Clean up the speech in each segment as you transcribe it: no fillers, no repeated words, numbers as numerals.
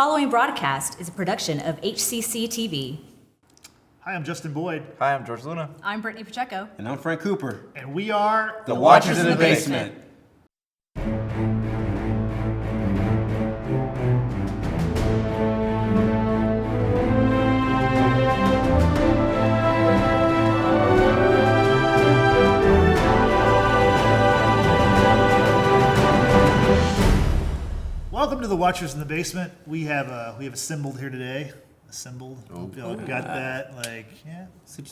following broadcast is a production of HCC TV. Hi, I'm Justin Boyd. Hi, I'm George Luna. I'm Brittany Pacheco. And I'm Frank Cooper. And we are The Watchers in the Basement. Welcome to the Watchers in the Basement. We have assembled here today. Assembled. Hope y'all got that.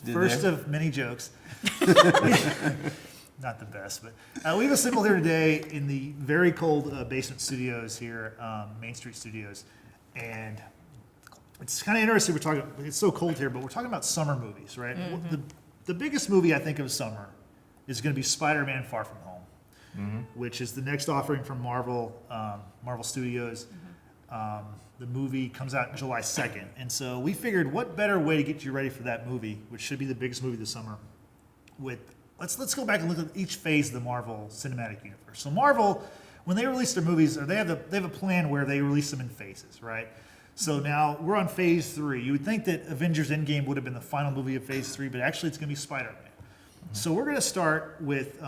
First of many jokes. Not the best, but we've assembled here today in the very cold basement studios here, Main Street Studios, and it's kind of interesting. It's so cold here, but we're talking about summer movies, right? Mm-hmm. The biggest movie I think of summer is going to be Spider-Man: Far From Home. Mm-hmm. Which is the next offering from Marvel Studios. Mm-hmm. The movie comes out July 2nd. And so we figured what better way to get you ready for that movie, which should be the biggest movie this summer, let's go back and look at each phase of the Marvel Cinematic Universe. So Marvel, when they release their movies, they have a plan where they release them in phases, right? So now we're on phase 3. You would think that Avengers Endgame would have been the final movie of phase 3, but actually it's going to be Spider-Man. Mm-hmm. So we're going to start with...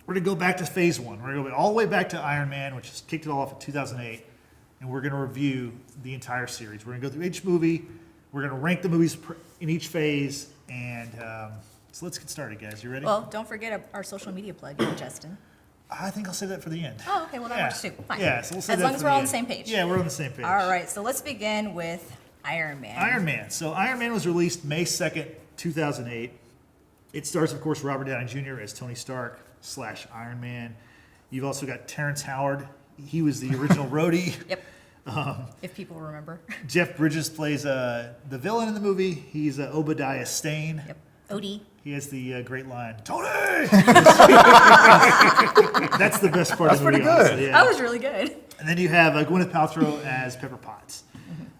we're going to go back to phase 1. We're going to go all the way back to Iron Man, which kicked it all off in 2008. And we're going to review the entire series. We're going to go through each movie. We're going to rank the movies in each phase. And so let's get started, guys. You ready? Well, don't forget our social media plug, Justin. I think I'll say that for the end. Oh, okay. Well, that works too. Fine. Yeah, so we'll say as that long as we're all on the same page. Yeah, we're on the same page. All right. So let's begin with Iron Man. Iron Man. So Iron Man was released May 2nd, 2008. It stars, of course, Robert Downey Jr. as Tony Stark / Iron Man. You've also got Terrence Howard. He was the original roadie. Yep. If people remember. Jeff Bridges plays the villain in the movie. He's Obadiah Stane. Yep. Odie. He has the great line, Tony! That's the best part of the movie. That's pretty good. Yeah. That was really good. And then you have Gwyneth Paltrow as Pepper Potts.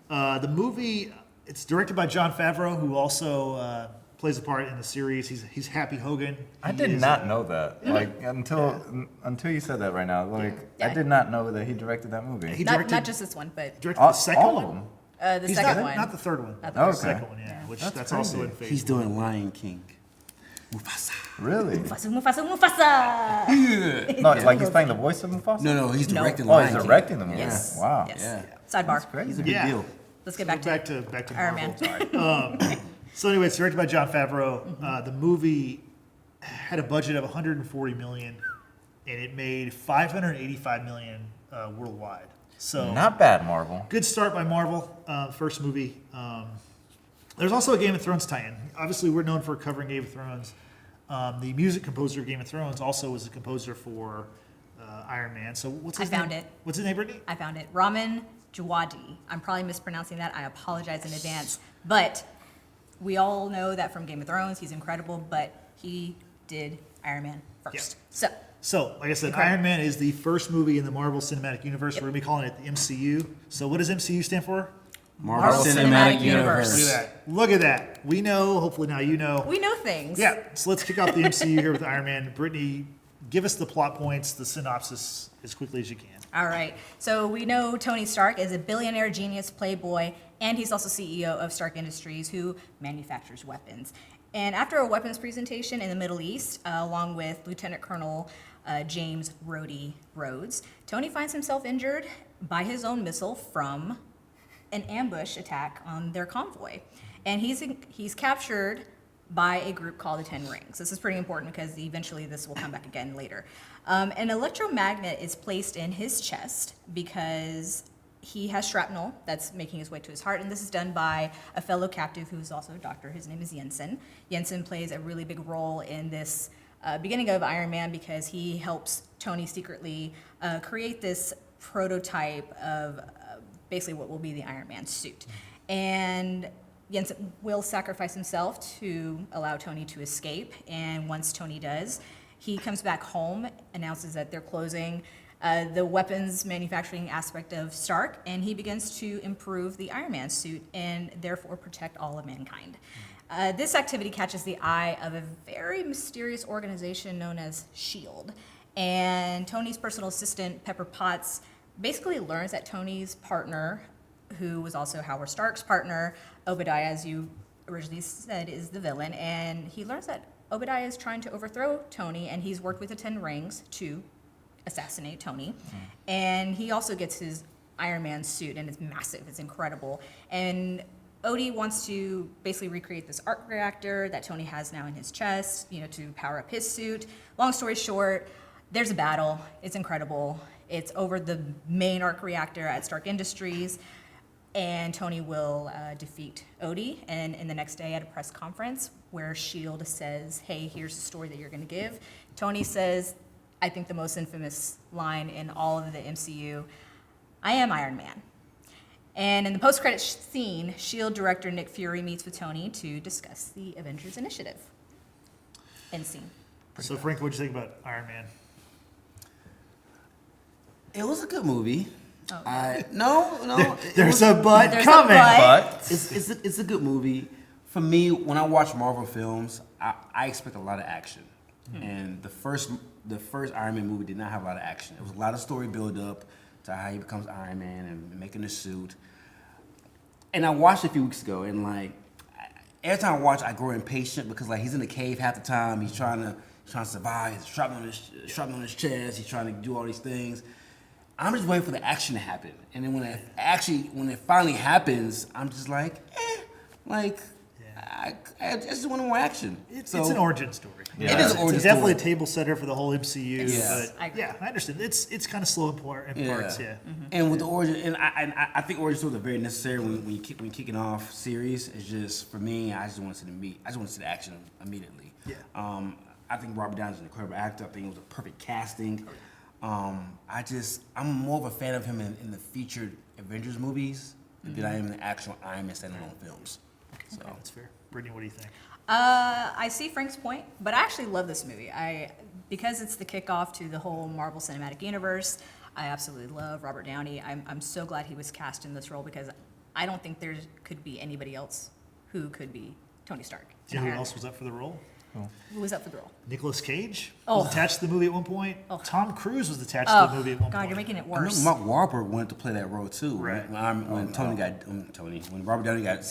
Mm-hmm. The movie, it's directed by Jon Favreau, who also plays a part in the series. He's Happy Hogan. I did not know that. Like until you said that right now. I did not know that he directed that movie. Not just this one, but Directed the second all one. of them. The second one. Not the third one. Not the third The second one, yeah. Which that's also in phase. He's doing Lion King. Mufasa. Really? Mufasa. No, like he's playing the voice of Mufasa? No, he's directing Oh, Lion he's King. directing the movie. Yes. Wow. Yes. Yeah. Sidebar. He's a big deal. Let's get back to Marvel. Iron Man. Sorry. So anyway, it's directed by Jon Favreau. The movie had a budget of $140 million, and it made $585 million worldwide. So Not bad, Marvel. good start by Marvel. First movie. There's also a Game of Thrones tie-in. Obviously, we're known for covering Game of Thrones. The music composer of Game of Thrones also was a composer for Iron Man. So what's his name? I found it. What's his name, Brittany? I found it. Ramin Djawadi. I'm probably mispronouncing that. I apologize in advance. But we all know that from Game of Thrones, he's incredible, but he did Iron Man first. Yeah. So, like I said, Iron Man is the first movie in the Marvel Cinematic Universe. Yep. We're going to be calling it the MCU. So what does MCU stand for? Marvel Cinematic Universe. Look at that. Look at that. We know. Hopefully now you know. We know things. Yeah. So let's kick off the MCU here with Iron Man. Brittany, give us the plot points, the synopsis as quickly as you can. All right. So we know Tony Stark is a billionaire genius playboy, and he's also CEO of Stark Industries, who manufactures weapons. And after a weapons presentation in the Middle East, along with Lieutenant Colonel James Rhodey Rhodes, Tony finds himself injured by his own missile from an ambush attack on their convoy. And he's captured by a group called the Ten Rings. This is pretty important because eventually this will come back again later. An electromagnet is placed in his chest because he has shrapnel that's making his way to his heart, and this is done by a fellow captive who is also a doctor. His name is Jensen. Jensen plays a really big role in this beginning of Iron Man because he helps Tony secretly create this prototype of basically what will be the Iron Man suit. And Jensen will sacrifice himself to allow Tony to escape, and once Tony does, he comes back home, announces that they're closing the weapons manufacturing aspect of Stark, and he begins to improve the Iron Man suit and therefore protect all of mankind. This activity catches the eye of a very mysterious organization known as S.H.I.E.L.D. And Tony's personal assistant, Pepper Potts, basically learns that Tony's partner, who was also Howard Stark's partner, Obadiah, as you originally said, is the villain, and he learns that Obadiah is trying to overthrow Tony, and he's worked with the Ten Rings to assassinate Tony. And he also gets his Iron Man suit, and it's massive, it's incredible. And Odie wants to basically recreate this arc reactor that Tony has now in his chest, to power up his suit. Long story short, there's a battle. It's incredible. It's over the main arc reactor at Stark Industries, and Tony will defeat Odie. And in the next day at a press conference where S.H.I.E.L.D. says, hey, here's the story that you're going to give, Tony says, I think the most infamous line in all of the MCU, I am Iron Man. And in the post-credit scene, S.H.I.E.L.D. director Nick Fury meets with Tony to discuss the Avengers Initiative. End scene. So, Frank, what'd you think about Iron Man? It was a good movie. Oh. No. There's a but There's a coming. but. It's a good movie. For me, when I watch Marvel films, I expect a lot of action. And the first Iron Man movie did not have a lot of action. It was a lot of story build up to how he becomes Iron Man and making the suit. And I watched it a few weeks ago, and every time I watch, I grow impatient because he's in the cave half the time. He's trying to survive. He's sharpening on his chest. He's trying to do all these things. I'm just waiting for the action to happen, and then when it finally happens, I'm just I just want more action. It's an origin story. Yeah. It is an origin It's definitely story. a table setter for the whole MCU. Yeah. But I understand. It's kind of slow in parts. Yeah. And with the origin, and I think origin stories are very necessary when you're kicking off series. It's just for me, I just want to see the meat. I just want to see the action immediately. Yeah. I think Robert Downey is an incredible actor. I think it was a perfect casting. I'm more of a fan of him in the featured Avengers movies than I am in the actual Iron Man standalone films. So That's fair. Brittany, what do you think? I see Frank's point, but I actually love this movie. Because it's the kickoff to the whole Marvel Cinematic Universe, I absolutely love Robert Downey. I'm so glad he was cast in this role because I don't think there could be anybody else who could be Tony Stark. Do you know who else was up for the role? Who was up for the role? Nicolas Cage Oh. was attached to the movie at one point. Oh. Tom Cruise was attached to the movie at one God, point. you're making it I remember worse. Mark Wahlberg wanted to play that role too. Right. When Robert Downey got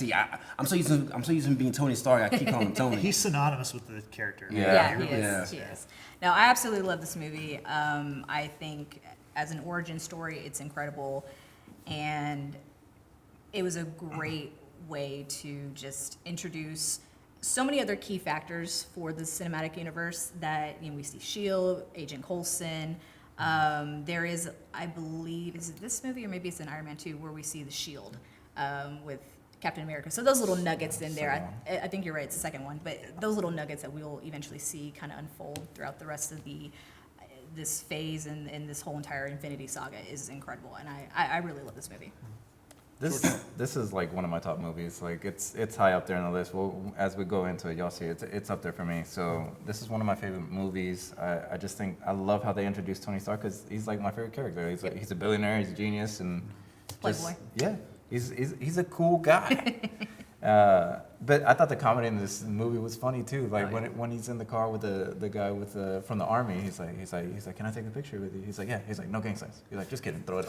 I'm so used to him being Tony Stark. I keep calling him Tony. He's synonymous with the character. Yeah, He he really is. He is. No, I absolutely love this movie. I think as an origin story, it's incredible, and it was a great way to just introduce so many other key factors for the cinematic universe that we see S.H.I.E.L.D., Agent Coulson. There is, I believe, is it this movie or maybe it's in Iron Man 2 where we see the S.H.I.E.L.D. With Captain America. So those little nuggets in there, I think you're right, it's the second one, but those little nuggets that we'll eventually see kind of unfold throughout the rest of this phase and this whole entire Infinity Saga is incredible, and I really love this movie. This is one of my top movies. It's high up there on the list. Well, as we go into it, y'all see it's up there for me. So this is one of my favorite movies. I just think I love how they introduced Tony Stark because he's my favorite character. He's a billionaire, he's a genius, and Playboy. he's a cool guy. But I thought the comedy in this movie was funny too. When he's in the car with the guy from the army, he's like, can I take a picture with you? He's like, yeah. He's like, no gang signs. He's like, just kidding, throw it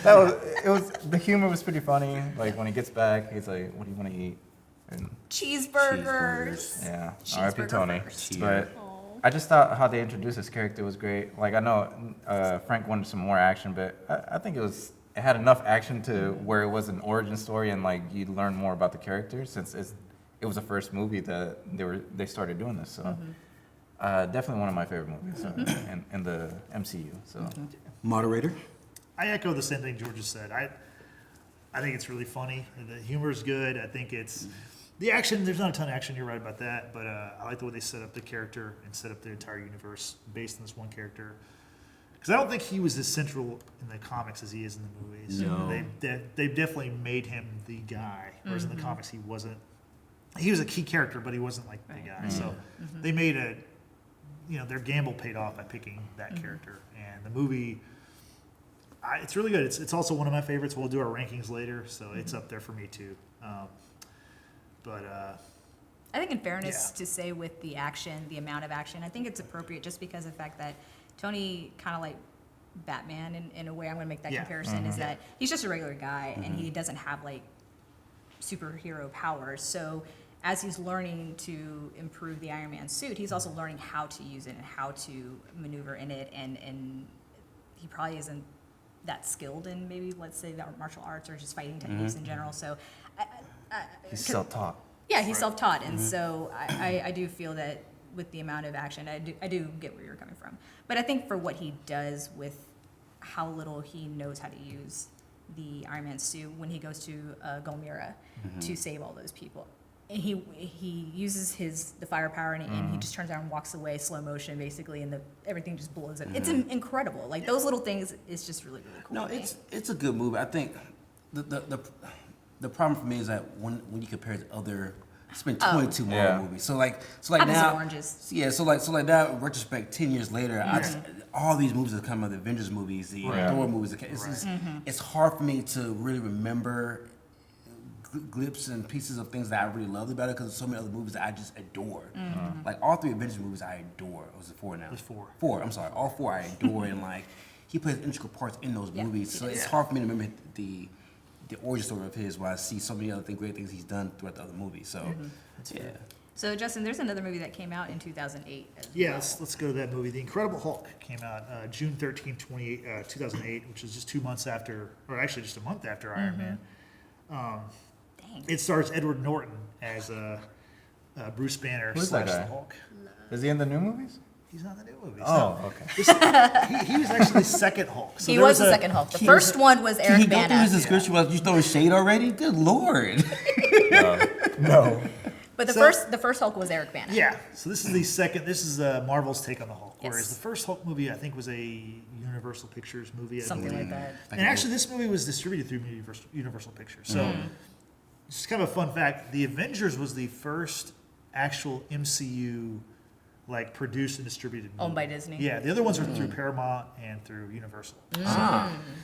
up. The humor was pretty funny. When he gets back, he's like, what do you want to eat? And Cheeseburgers. yeah, Cheeseburger R.I.P. Tony. first. But I just thought how they introduced this character was great. I know Frank wanted some more action, but I think it had enough action to where it was an origin story and you'd learn more about the character since it was the first movie that they started doing this. So definitely one of my favorite movies in the MCU. So Moderator. I echo the same thing George just said. I think it's really funny. The humor is good. I think it's the action. There's not a ton of action. You're right about that. But I like the way they set up the character and set up the entire universe based on this one character. Because I don't think he was as central in the comics as he is in the movies. No. They've definitely made him the guy, whereas in the comics he wasn't. He was a key character, but he wasn't the guy. So they made their gamble paid off by picking that character. And the movie, it's really good. It's also one of my favorites. We'll do our rankings later, so it's up there for me too. I think in fairness to say with the action, the amount of action, I think it's appropriate just because of the fact that Tony kind of Batman in a way. I'm going to make that Yeah. comparison. Is that he's just a regular guy and he doesn't have like superhero powers. So as he's learning to improve the Iron Man suit, he's also learning how to use it and how to maneuver in it. And he probably isn't that skilled in maybe, let's say, the martial arts or just fighting techniques in general. So He's self-taught. yeah, he's self-taught. And so I do feel that with the amount of action, I do get where you're coming from. But I think for what he does with how little he knows how to use the Iron Man suit when he goes to Gulmira to save all those people. And he uses the firepower and he just turns around and walks away slow motion basically, and everything just blows up. It's incredible. Like those little things, it's just really really cool. No, to me. it's a good movie. I think the problem for me is that when you compare it to other, it's been 22 Marvel movies. So like Apples now, and oranges. yeah. So like now, in retrospect, 10 years later, all these movies that come out, the Avengers movies, the Thor movies, it's hard for me to really remember glimpses and pieces of things that I really loved about it, because there's so many other movies that I just adore. Like all 3 Avengers movies I adore. Or was it 4 now? There's 4. 4, I'm sorry. All 4 I adore, and like he plays integral parts in those movies. So it's hard for me to remember the origin story of his, while I see so many other great things he's done throughout the other movies. So yeah. So Justin, there's another movie that came out in 2008 as Yeah, well. let's go to that movie. The Incredible Hulk came out June 13, 2008, which is just 2 months after, or actually just a month after Iron Man. Dang. It stars Edward Norton as Bruce Banner Who's that slash the guy? Hulk. Is he in the new movies? He's not in the new movies. Oh, no. okay. He was actually the second Hulk. So He there was the second Hulk. The first one was Can he Eric go through Bana. his description without you throwing shade already? Good lord. No. But the So- first Hulk was Eric Bana. Yeah. So this is the second. This is Marvel's take on the Hulk. Whereas Yes. the first Hulk movie, I think, was a Universal Pictures movie. I Something believe. like that. And actually, this movie was distributed through Universal Pictures. So, just kind of a fun fact: the Avengers was the first actual MCU, like produced and distributed movie. Owned by Disney. Yeah, the other ones were through Paramount and through Universal.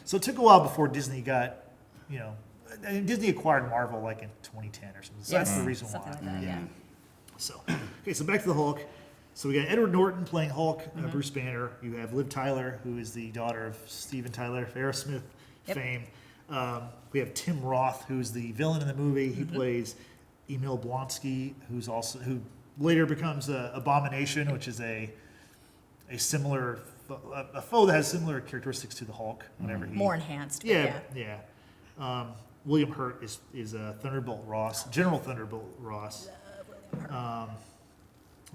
So it took a while before Disney got, and Disney acquired Marvel like in 2010 or something. So that's the reason why. Something like that, yeah. So, okay, so back to the Hulk. So we got Edward Norton playing Hulk, Bruce Banner. You have Liv Tyler, who is the daughter of Steven Tyler of Aerosmith fame. We have Tim Roth, who's the villain in the movie. He plays Emil Blonsky, who later becomes Abomination, which is a similar a foe that has similar characteristics to the Hulk. Whenever he More enhanced. But yeah. William Hurt is Thunderbolt Ross, General Thunderbolt Ross.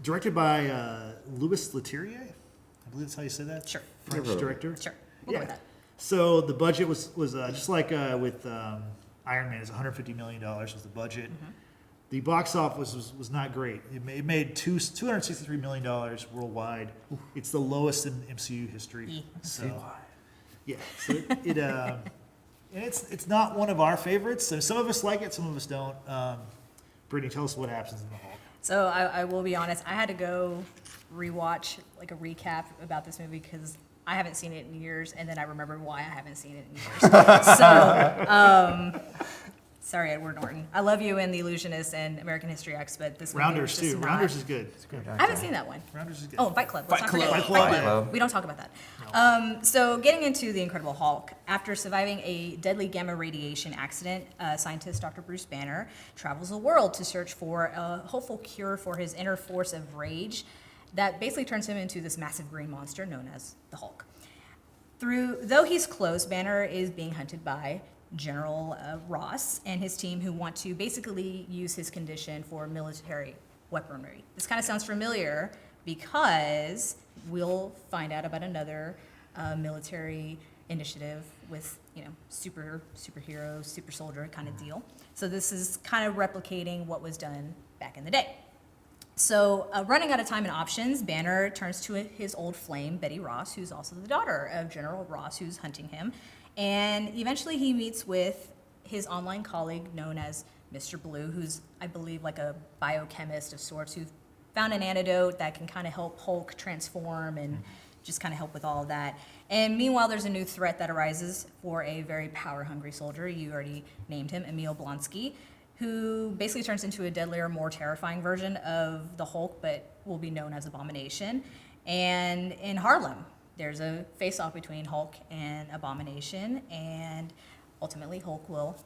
Directed by Louis Leterrier. I believe that's how you say that. Sure. French director. Sure. We'll go with that. So the budget was just like with Iron Man, is $150 million was the budget. The box office was not great. It made $263 million worldwide. It's the lowest in MCU history. So yeah, so it and it's not one of our favorites. So some of us like it, some of us don't. Brittany, tell us what happens in the Hulk. So I will be honest. I had to go rewatch like a recap about this movie because I haven't seen it in years, and then I remembered why I haven't seen it in years. So, sorry, Edward Norton. I love you in The Illusionist and American History X, but this movie Rounders was just too. not- Rounders is good. I haven't seen that one. Rounders is good. Oh, Fight Club. Let's not forget Club. about Fight Club. We don't talk about that. So, getting into the Incredible Hulk, after surviving a deadly gamma radiation accident, scientist Dr. Bruce Banner travels the world to search for a hopeful cure for his inner force of rage that basically turns him into this massive green monster known as the Hulk. Though he's close, Banner is being hunted by General Ross and his team, who want to basically use his condition for military weaponry. This kind of sounds familiar because we'll find out about another military initiative with superhero, super soldier kind of deal. So this is kind of replicating what was done back in the day. So, running out of time and options, Banner turns to his old flame, Betty Ross, who's also the daughter of General Ross, who's hunting him. And eventually he meets with his online colleague known as Mr. Blue, who's, I believe, like a biochemist of sorts, who found an antidote that can kind of help Hulk transform and just kind of help with all of that. And meanwhile, there's a new threat that arises for a very power-hungry soldier. You already named him, Emil Blonsky, who basically turns into a deadlier, more terrifying version of the Hulk, but will be known as Abomination. And in Harlem, there's a face-off between Hulk and Abomination, and ultimately Hulk will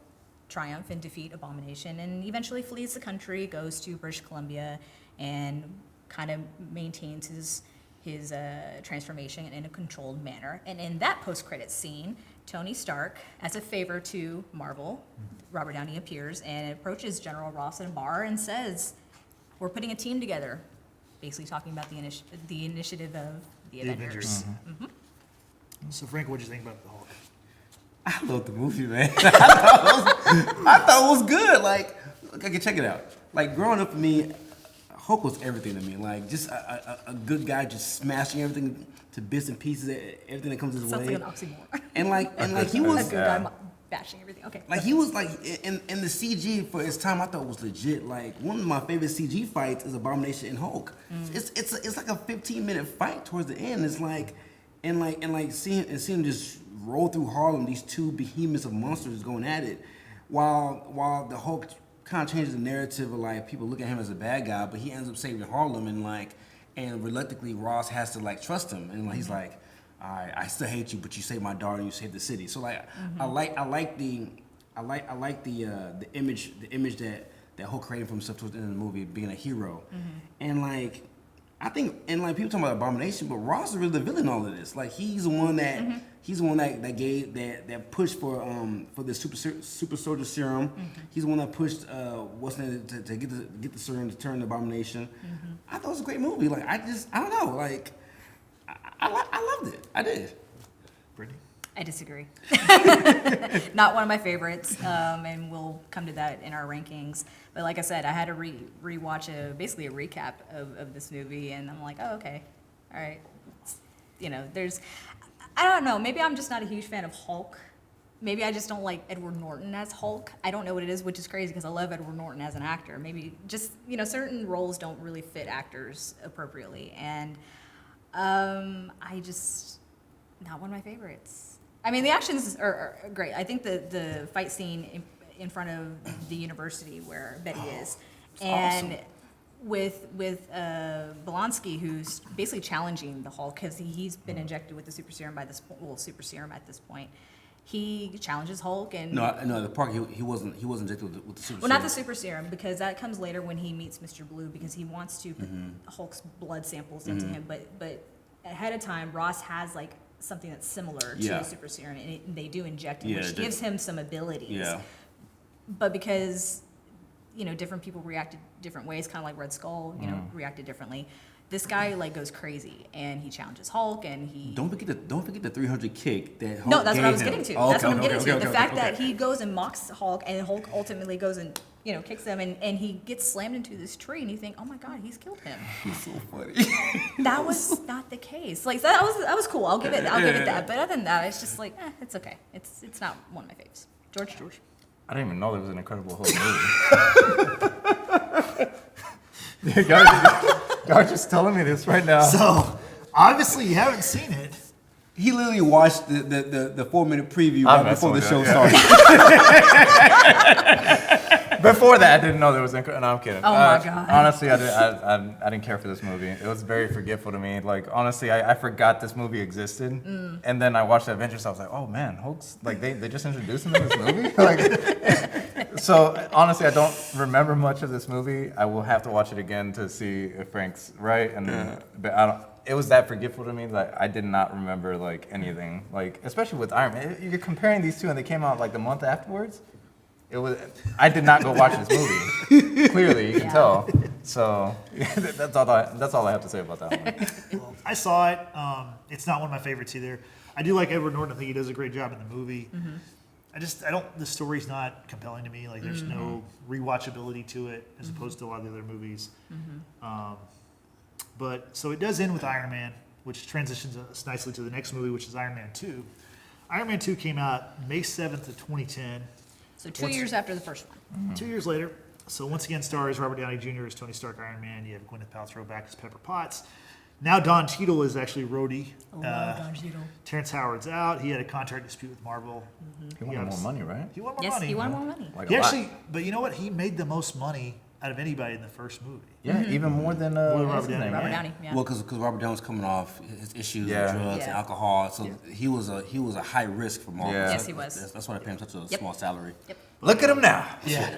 triumph and defeat Abomination, and eventually flees the country, goes to British Columbia, and kind of maintains his transformation in a controlled manner. And in that post-credits scene, Tony Stark, as a favor to Marvel, Robert Downey appears and approaches General Ross and Barr and says, "We're putting a team together," basically talking about the initiative of the Avengers. So Frank, what'd you think about the Hulk? I love the movie, man. I thought it was good. Like, okay, check it out. Like, growing up for me, Hulk was everything to me. Like, just a good guy, just smashing everything to bits and pieces, everything that comes his Sounds way. like an oxymoron. And like he A was good guy bashing everything. Okay. like he was like in the CG for his time. I thought it was legit. Like, one of my favorite CG fights is Abomination and Hulk. It's like a 15-minute fight towards the end. It's like seeing him just roll through Harlem. These two behemoths of monsters going at it, while the Hulk kind of changes the narrative of like people look at him as a bad guy, but he ends up saving Harlem, and reluctantly Ross has to like trust him, and like he's like, all right, I still hate you, but you saved my daughter, and you saved the city. So like I like the image that Hulk created for himself towards the end of the movie, being a hero, and like I think, and like people talking about Abomination, but Ross is really the villain in all of this. Like he's the one that gave that pushed for the super soldier serum. He's the one that pushed what's name to get the serum to turn the Abomination. I thought it was a great movie. Like I don't know. Like I loved it. I did. Brittany? I disagree. Not one of my favorites, and we'll come to that in our rankings. But like I said, I had to rewatch basically a recap of this movie, and I'm like, oh, okay, all right. I don't know, maybe I'm just not a huge fan of Hulk. Maybe I just don't like Edward Norton as Hulk. I don't know what it is, which is crazy because I love Edward Norton as an actor. Maybe just, certain roles don't really fit actors appropriately, and not one of my favorites. I mean, the actions are great. I think the fight scene in front of the university where Betty is, and awesome. with Blonsky, who's basically challenging the Hulk because he's been injected with the super serum super serum at this point. He challenges Hulk and No, the part he wasn't injected with the super. well, not the super serum, because that comes later when he meets Mr. Blue, because he wants to put Hulk's blood samples into him. But ahead of time, Ross has like something that's similar to the super serum, and they do inject it, which gives him some abilities. Yeah. But because different people reacted different ways, kind of like Red Skull, reacted differently. This guy like goes crazy, and he challenges Hulk, and he Don't forget the 300 kick that Hulk no, that's what I gave was him. getting to. Oh, That's what I'm okay, getting to. okay, The fact okay. that he goes and mocks Hulk, and Hulk ultimately goes and kicks him, and he gets slammed into this tree, and you think, oh my God, he's killed him. He's so funny. That was not the case. Like that was cool. I'll give it that. But other than that, it's just like it's okay. It's not one of my faves. George. I didn't even know there was an Incredible Hulk movie. Dude, y'all just telling me this right now. So, obviously you haven't seen it. He literally watched the 4-minute preview I'm right before the messing show with started. Before that, I didn't know there was no, I'm kidding. Oh my God. Honestly, I didn't care for this movie. It was very forgetful to me. Like, honestly, I forgot this movie existed. And then I watched the Avengers. I was like, oh man, Hulk's, like, they just introduced him in this movie? Like, so, honestly, I don't remember much of this movie. I will have to watch it again to see if Frank's right. But it was that forgetful to me that I did not remember, like, anything. Like, especially with Iron Man. You're comparing these two, and they came out, like, the month afterwards. I did not go watch this movie. Clearly, you can tell. So that's all I have to say about that one. Well, I saw it. It's not one of my favorites either. I do like Edward Norton. I think he does a great job in the movie. The story's not compelling to me. Like, there's no rewatchability to it as opposed to a lot of the other movies. But so it does end with Iron Man, which transitions us nicely to the next movie, which is Iron Man 2. Iron Man 2 came out May 7th of 2010. So 2 years after the first one. 2 years later. So once again, stars Robert Downey Jr. as Tony Stark Iron Man. You have Gwyneth Paltrow back as Pepper Potts. Now Don Cheadle is actually Rhodey. Don Cheadle. Terrence Howard's out. He had a contract dispute with Marvel. He wanted more money, right? He wanted more Yes, money. he wanted more money. Like He a lot. actually, but you know what? He made the most money out of anybody in the first movie. Yeah, even more than Robert what's his Downey. name, Robert right? Downey, yeah. Well, because Robert Downey was coming off his issues Yeah. with drugs and Yeah. alcohol, so he was a high risk for Marvel. Yeah. Yes, he was. That's why they paid him such a Yep. small salary. Yep. Look at him now. Yeah.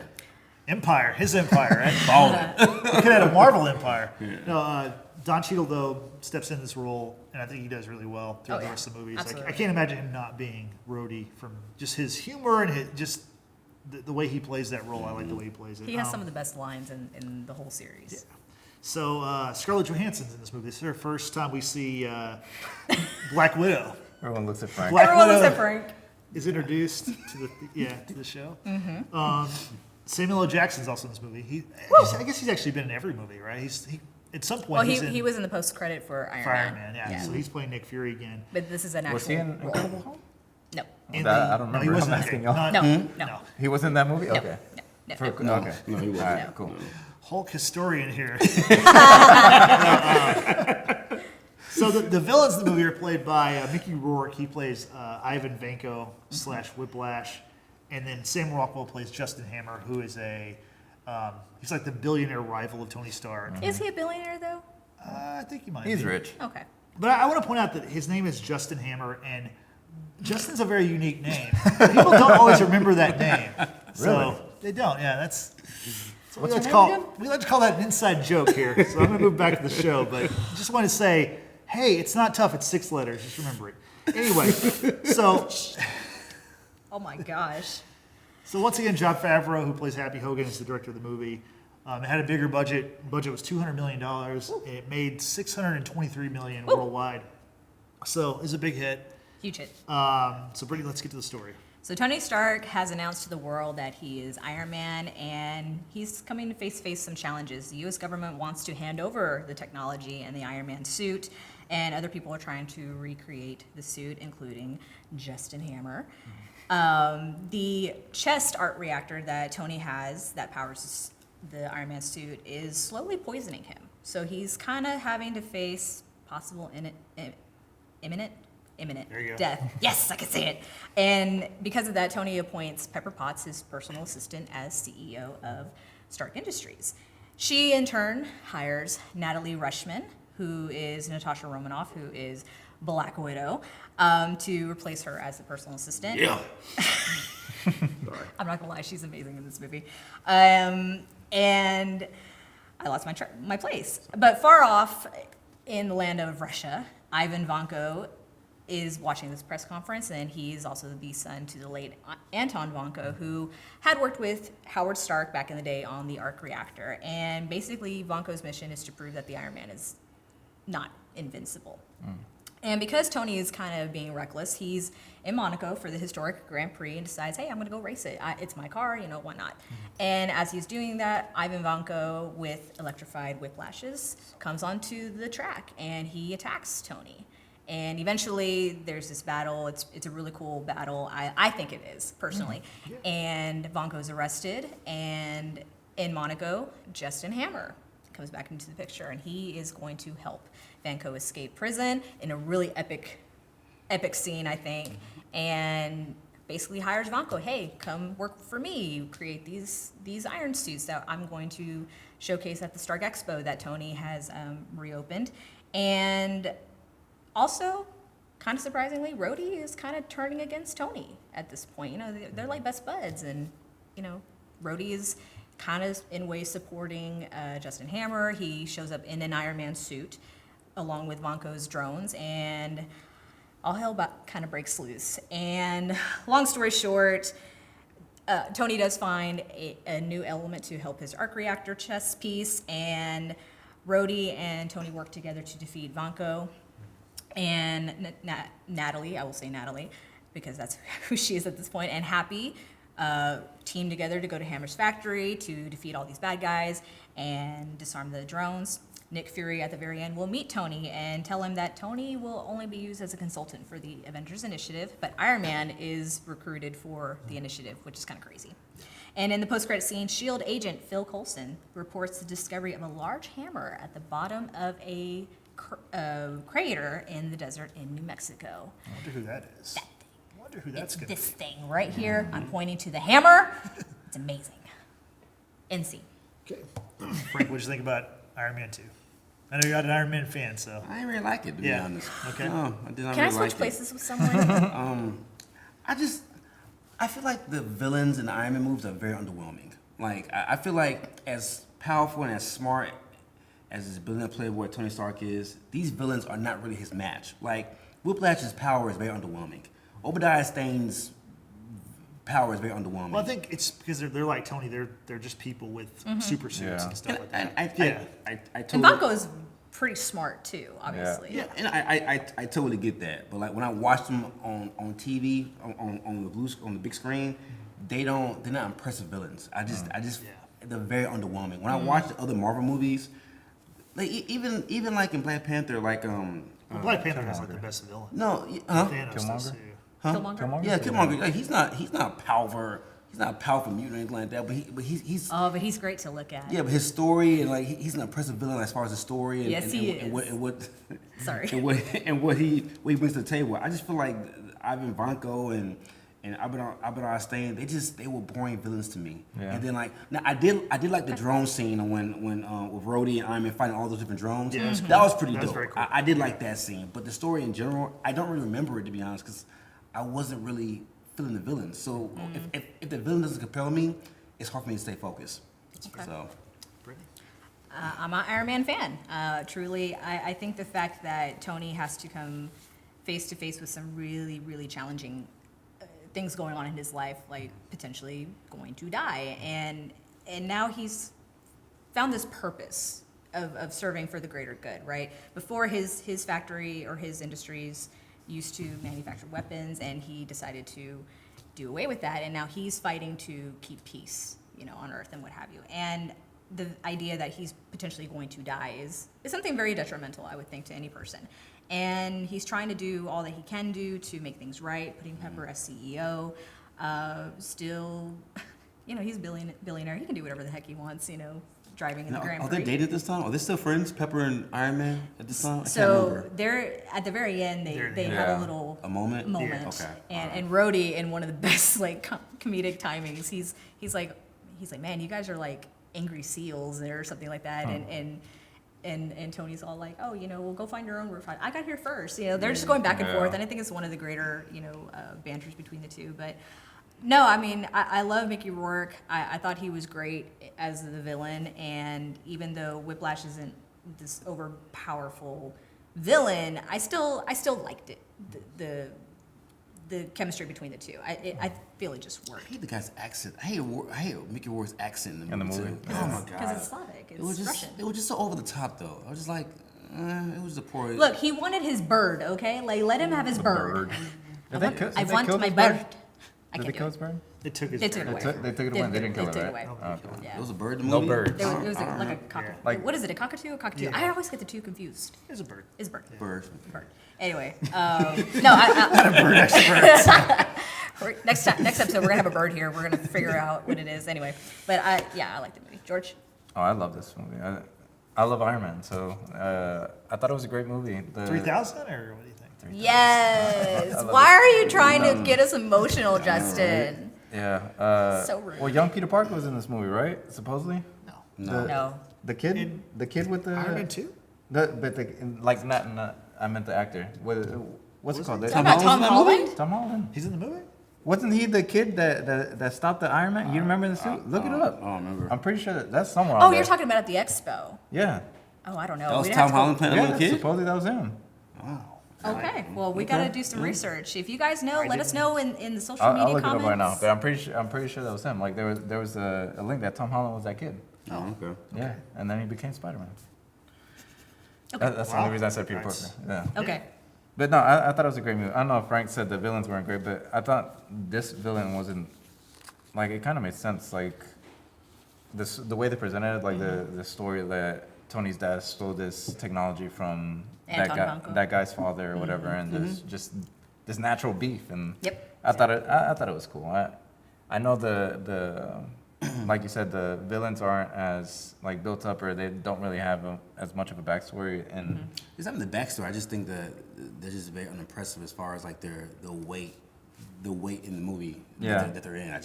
Empire, his empire, right? Balling. We could have a Marvel empire. No, Don Cheadle, though, steps in this role, and I think he does really well throughout the rest of the movies. Like, Absolutely. I can't imagine him not being Rhodey from just his humor and just the way he plays that role. I like the way he plays it. He has some of the best lines in the whole series. So Scarlett Johansson's in this movie. This is her first time we see Black Widow. Everyone looks at Frank. Black Everyone Widow looks at Frank. is introduced to the show. Samuel L. Jackson's also in this movie. I guess he's actually been in every movie, right? He at some point Well, he's he in was in the post credit for Iron Iron Man. Man. Yeah, so he's playing Nick Fury again. But this is an actual Was he in role. Incredible Hulk? No. In I don't no, he remember. wasn't. I'm asking y'all. Not- No. He was in that movie? No. Okay. No. For- No. Okay. No, he wasn't. All right, cool. Hulk historian here. So the villains in the movie are played by Mickey Rourke. He plays Ivan Vanko / Whiplash, and then Sam Rockwell plays Justin Hammer, who is he's like the billionaire rival of Tony Stark. Is he a billionaire though? I think he might. He's be. rich. Okay. But I want to point out that his name is Justin Hammer, and Justin's a very unique name. People don't always remember that name. So Really? they don't. Yeah, that's. So What's we your like name to call again? we like to call that an inside joke here. So I'm gonna move back to the show, but just want to say, hey, it's not tough. It's 6 letters. Just remember it. Anyway, so Oh my gosh. once again, Jon Favreau, who plays Happy Hogan, is the director of the movie. It had a bigger budget. Budget was $200 million. It made $623 million worldwide. So it's a big hit. Huge hit. So Brittany, let's get to the story. So Tony Stark has announced to the world that he is Iron Man, and he's coming to face some challenges. The U.S. government wants to hand over the technology and the Iron Man suit, and other people are trying to recreate the suit, including Justin Hammer. The chest art reactor that Tony has that powers the Iron Man suit is slowly poisoning him. So he's kind of having to face possible imminent There you go. death. Yes, I can say it. And because of that, Tony appoints Pepper Potts, his personal assistant, as CEO of Stark Industries. She, in turn, hires Natalie Rushman, who is Natasha Romanoff, who is Black Widow, to replace her as the personal assistant. Yeah. I'm not gonna lie, she's amazing in this movie. And I lost my place. But far off in the land of Russia, Ivan Vanko is watching this press conference, and he's also the son to the late Anton Vanko, who had worked with Howard Stark back in the day on the arc reactor. And basically, Vanko's mission is to prove that the Iron Man is not invincible. And because Tony is kind of being reckless, he's in Monaco for the historic Grand Prix and decides, hey, I'm going to go race it. It's my car, why not? And as he's doing that, Ivan Vanko, with electrified whiplashes, comes onto the track and he attacks Tony. And eventually there's this battle. It's a really cool battle. I think it is, personally. And Vanko's arrested, and in Monaco, Justin Hammer comes back into the picture, and he is going to help Vanko escape prison in a really epic scene, I think, and basically hires Vanko, hey, come work for me, create these iron suits that I'm going to showcase at the Stark Expo that Tony has reopened. And also, kind of surprisingly, Rhodey is kind of turning against Tony at this point. They're like best buds, and Rhodey is kind of in ways supporting Justin Hammer. He shows up in an Iron Man suit along with Vanko's drones, and all hell kind of breaks loose. And long story short, Tony does find a new element to help his arc reactor chess piece, and Rhodey and Tony work together to defeat Vanko. And Natalie, I will say Natalie, because that's who she is at this point, and Happy team together to go to Hammer's factory to defeat all these bad guys and disarm the drones. Nick Fury at the very end will meet Tony and tell him that Tony will only be used as a consultant for the Avengers Initiative, but Iron Man is recruited for the initiative, which is kind of crazy. And in the post-credit scene, S.H.I.E.L.D. agent Phil Coulson reports the discovery of a large hammer at the bottom of a crater in the desert in New Mexico. I wonder who that is. I wonder who that's It's going to this be. thing right here. I'm pointing to the hammer. It's amazing. NC. Okay. Frank, what did you think about Iron Man 2? I know you're not an Iron Man fan, so. I didn't really like it, to be honest. Okay. No, I did not Can I really switch like places with someone? I feel like the villains in the Iron Man movies are very underwhelming. Like, I feel like as powerful and as smart as this billionaire playboy Tony Stark is, these villains are not really his match. Like, Whiplash's power is very underwhelming. Obadiah Stane's power is very underwhelming. Well, I think it's because they're like Tony. They're just people with super suits and stuff like that. I And totally, Vanko is pretty smart too, obviously. yeah, and I totally get that. But like when I watch them on TV on the big screen, they're not impressive villains. I just they're very underwhelming. When I watch the other Marvel movies, like even like in Black Panther, like Black Panther has like the best villain. no, Thanos does Killmonger? too. Killmonger? yeah, Killmonger. Like, he's not powerful. He's not a powerful mutant or anything like that. But he's Oh, but he's great to look at. yeah. But his story and like he's an impressive villain as far as the story. And, Yes, he is. And what Sorry. and what he brings to the table. I just feel like Ivan Vanko and Abedar Stain, they were boring villains to me. Yeah. And then like now I did like the drone scene when with Rhodey and Iron Man fighting all those different drones. Yeah, that's that cool. was pretty That was dope. very cool. I did like that scene, but the story in general, I don't really remember it, to be honest, because I wasn't really feeling the villain. So if the villain doesn't compel me, it's hard for me to stay focused. Okay. So Brittany? I'm an Iron Man fan. Truly, I think the fact that Tony has to come face to face with some really, really challenging things going on in his life, like potentially going to die, and now he's found this purpose of serving for the greater good, right? Before his factory or his industries used to manufacture weapons, and he decided to do away with that, and now he's fighting to keep peace, on Earth and what have you. And the idea that he's potentially going to die is something very detrimental, I would think, to any person. And he's trying to do all that he can do to make things right, putting Pepper as CEO. Still, he's a billionaire. He can do whatever the heck he wants, driving in the Grand are Prix. they dating at this time? Are they still friends, Pepper and Iron Man, at this time? I can't So remember. they're at the very end. They had Yeah. a little A moment? moment, Okay. and Rhodey, in one of the best comedic timings, he's like, man, you guys are like angry seals or something like that, and Tony's all like, oh, well, go find your own roof. I got here first. They're just going back and Yeah. forth, and I think it's one of the greater banters between the two. But no, I mean, I love Mickey Rourke. I thought he was great as the villain, and even though Whiplash isn't this overpowerful villain, I still liked it. The chemistry between the two. I feel it just I worked. hate the guy's accent. I hate Mickey Rourke's accent in the movie. movie. Too. Yeah. Oh my god. Because it's Slavic. It's It was Russian. just so over the top though. I was just like, it was a poor. Look, he wanted his bird, okay? Like, let him have his bird. Did they kill- I did they want kill my this bird. I Did they can't kill do his bird? They took his They took it bird. away. They took it away. They didn't kill it, They took right? it away. Oh, okay. Yeah. There was a bird in the No movie? bird. It was like a cock. Like- What is it? A cockatoo or cockatoo? Yeah. I always get the two confused. It's a bird. It's a bird. Bird. Bird. Anyway, no. Next episode, we're gonna have a bird here. We're gonna figure out what it is. Anyway, but I like the movie. George. Oh, I love this movie. I love Iron Man, so I thought it was a great movie. 3,000 or what do you think? Yes. Why are you trying to get us emotional, Justin? Yeah. So rude. Well, young Peter Parker was in this movie, right? Supposedly. No. No. The kid. The kid with the. Iron Man 2? Like not. I meant the actor. What's it called? Talking about Tom Holland? Tom Holland. He's in the movie? Wasn't he the kid that stopped the Iron Man? You remember the suit? Look it up. I don't remember. I'm pretty sure that's somewhere Oh, on you're there. talking about at the expo. Yeah. Oh, I don't know. That was We'd Tom have to go- Holland playing a Yeah, little kid? supposedly that was him. Okay, well, we gotta do some research. If you guys know, let us know in the social I'll media look comments. it up right now, but I'm pretty sure that was him. Like there was a link that Tom Holland was that kid. Oh, okay. Yeah, and then he became Spider-Man. Okay. That's the Wow. only reason I said Peter Nice. Parker. Yeah. Okay. But no, I thought it was a great movie. I don't know if Frank said the villains weren't great, but I thought this villain wasn't, like, it kind of made sense. Like, the way they presented it, like the story that Tony's dad stole this technology from Anton Vanko. that guy's father or whatever, and there's just this natural beef. And Yep. I thought it was cool. I know the like you said, the villains aren't as like built up, or they don't really have as much of a backstory. And It's not in the backstory. I just think that they're just very unimpressive as far as like the weight in the movie Yeah. that they're in. I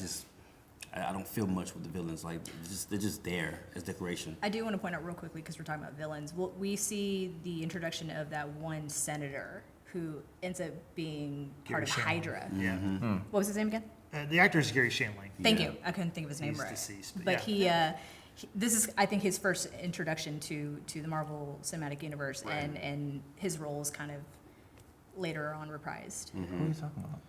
I don't feel much with the villains. Like they're just there as decoration. I do want to point out real quickly, because we're talking about villains. We see the introduction of that one senator who ends up being part of Gary Shandling. Hydra. Yeah. What was his name again? The actor is Gary Shandling. Thank Yeah. you. I couldn't think of his name He's right. deceased, but but this is, I think, his first introduction to the Marvel Cinematic Universe, and his role is kind of later on reprised. What are you talking about?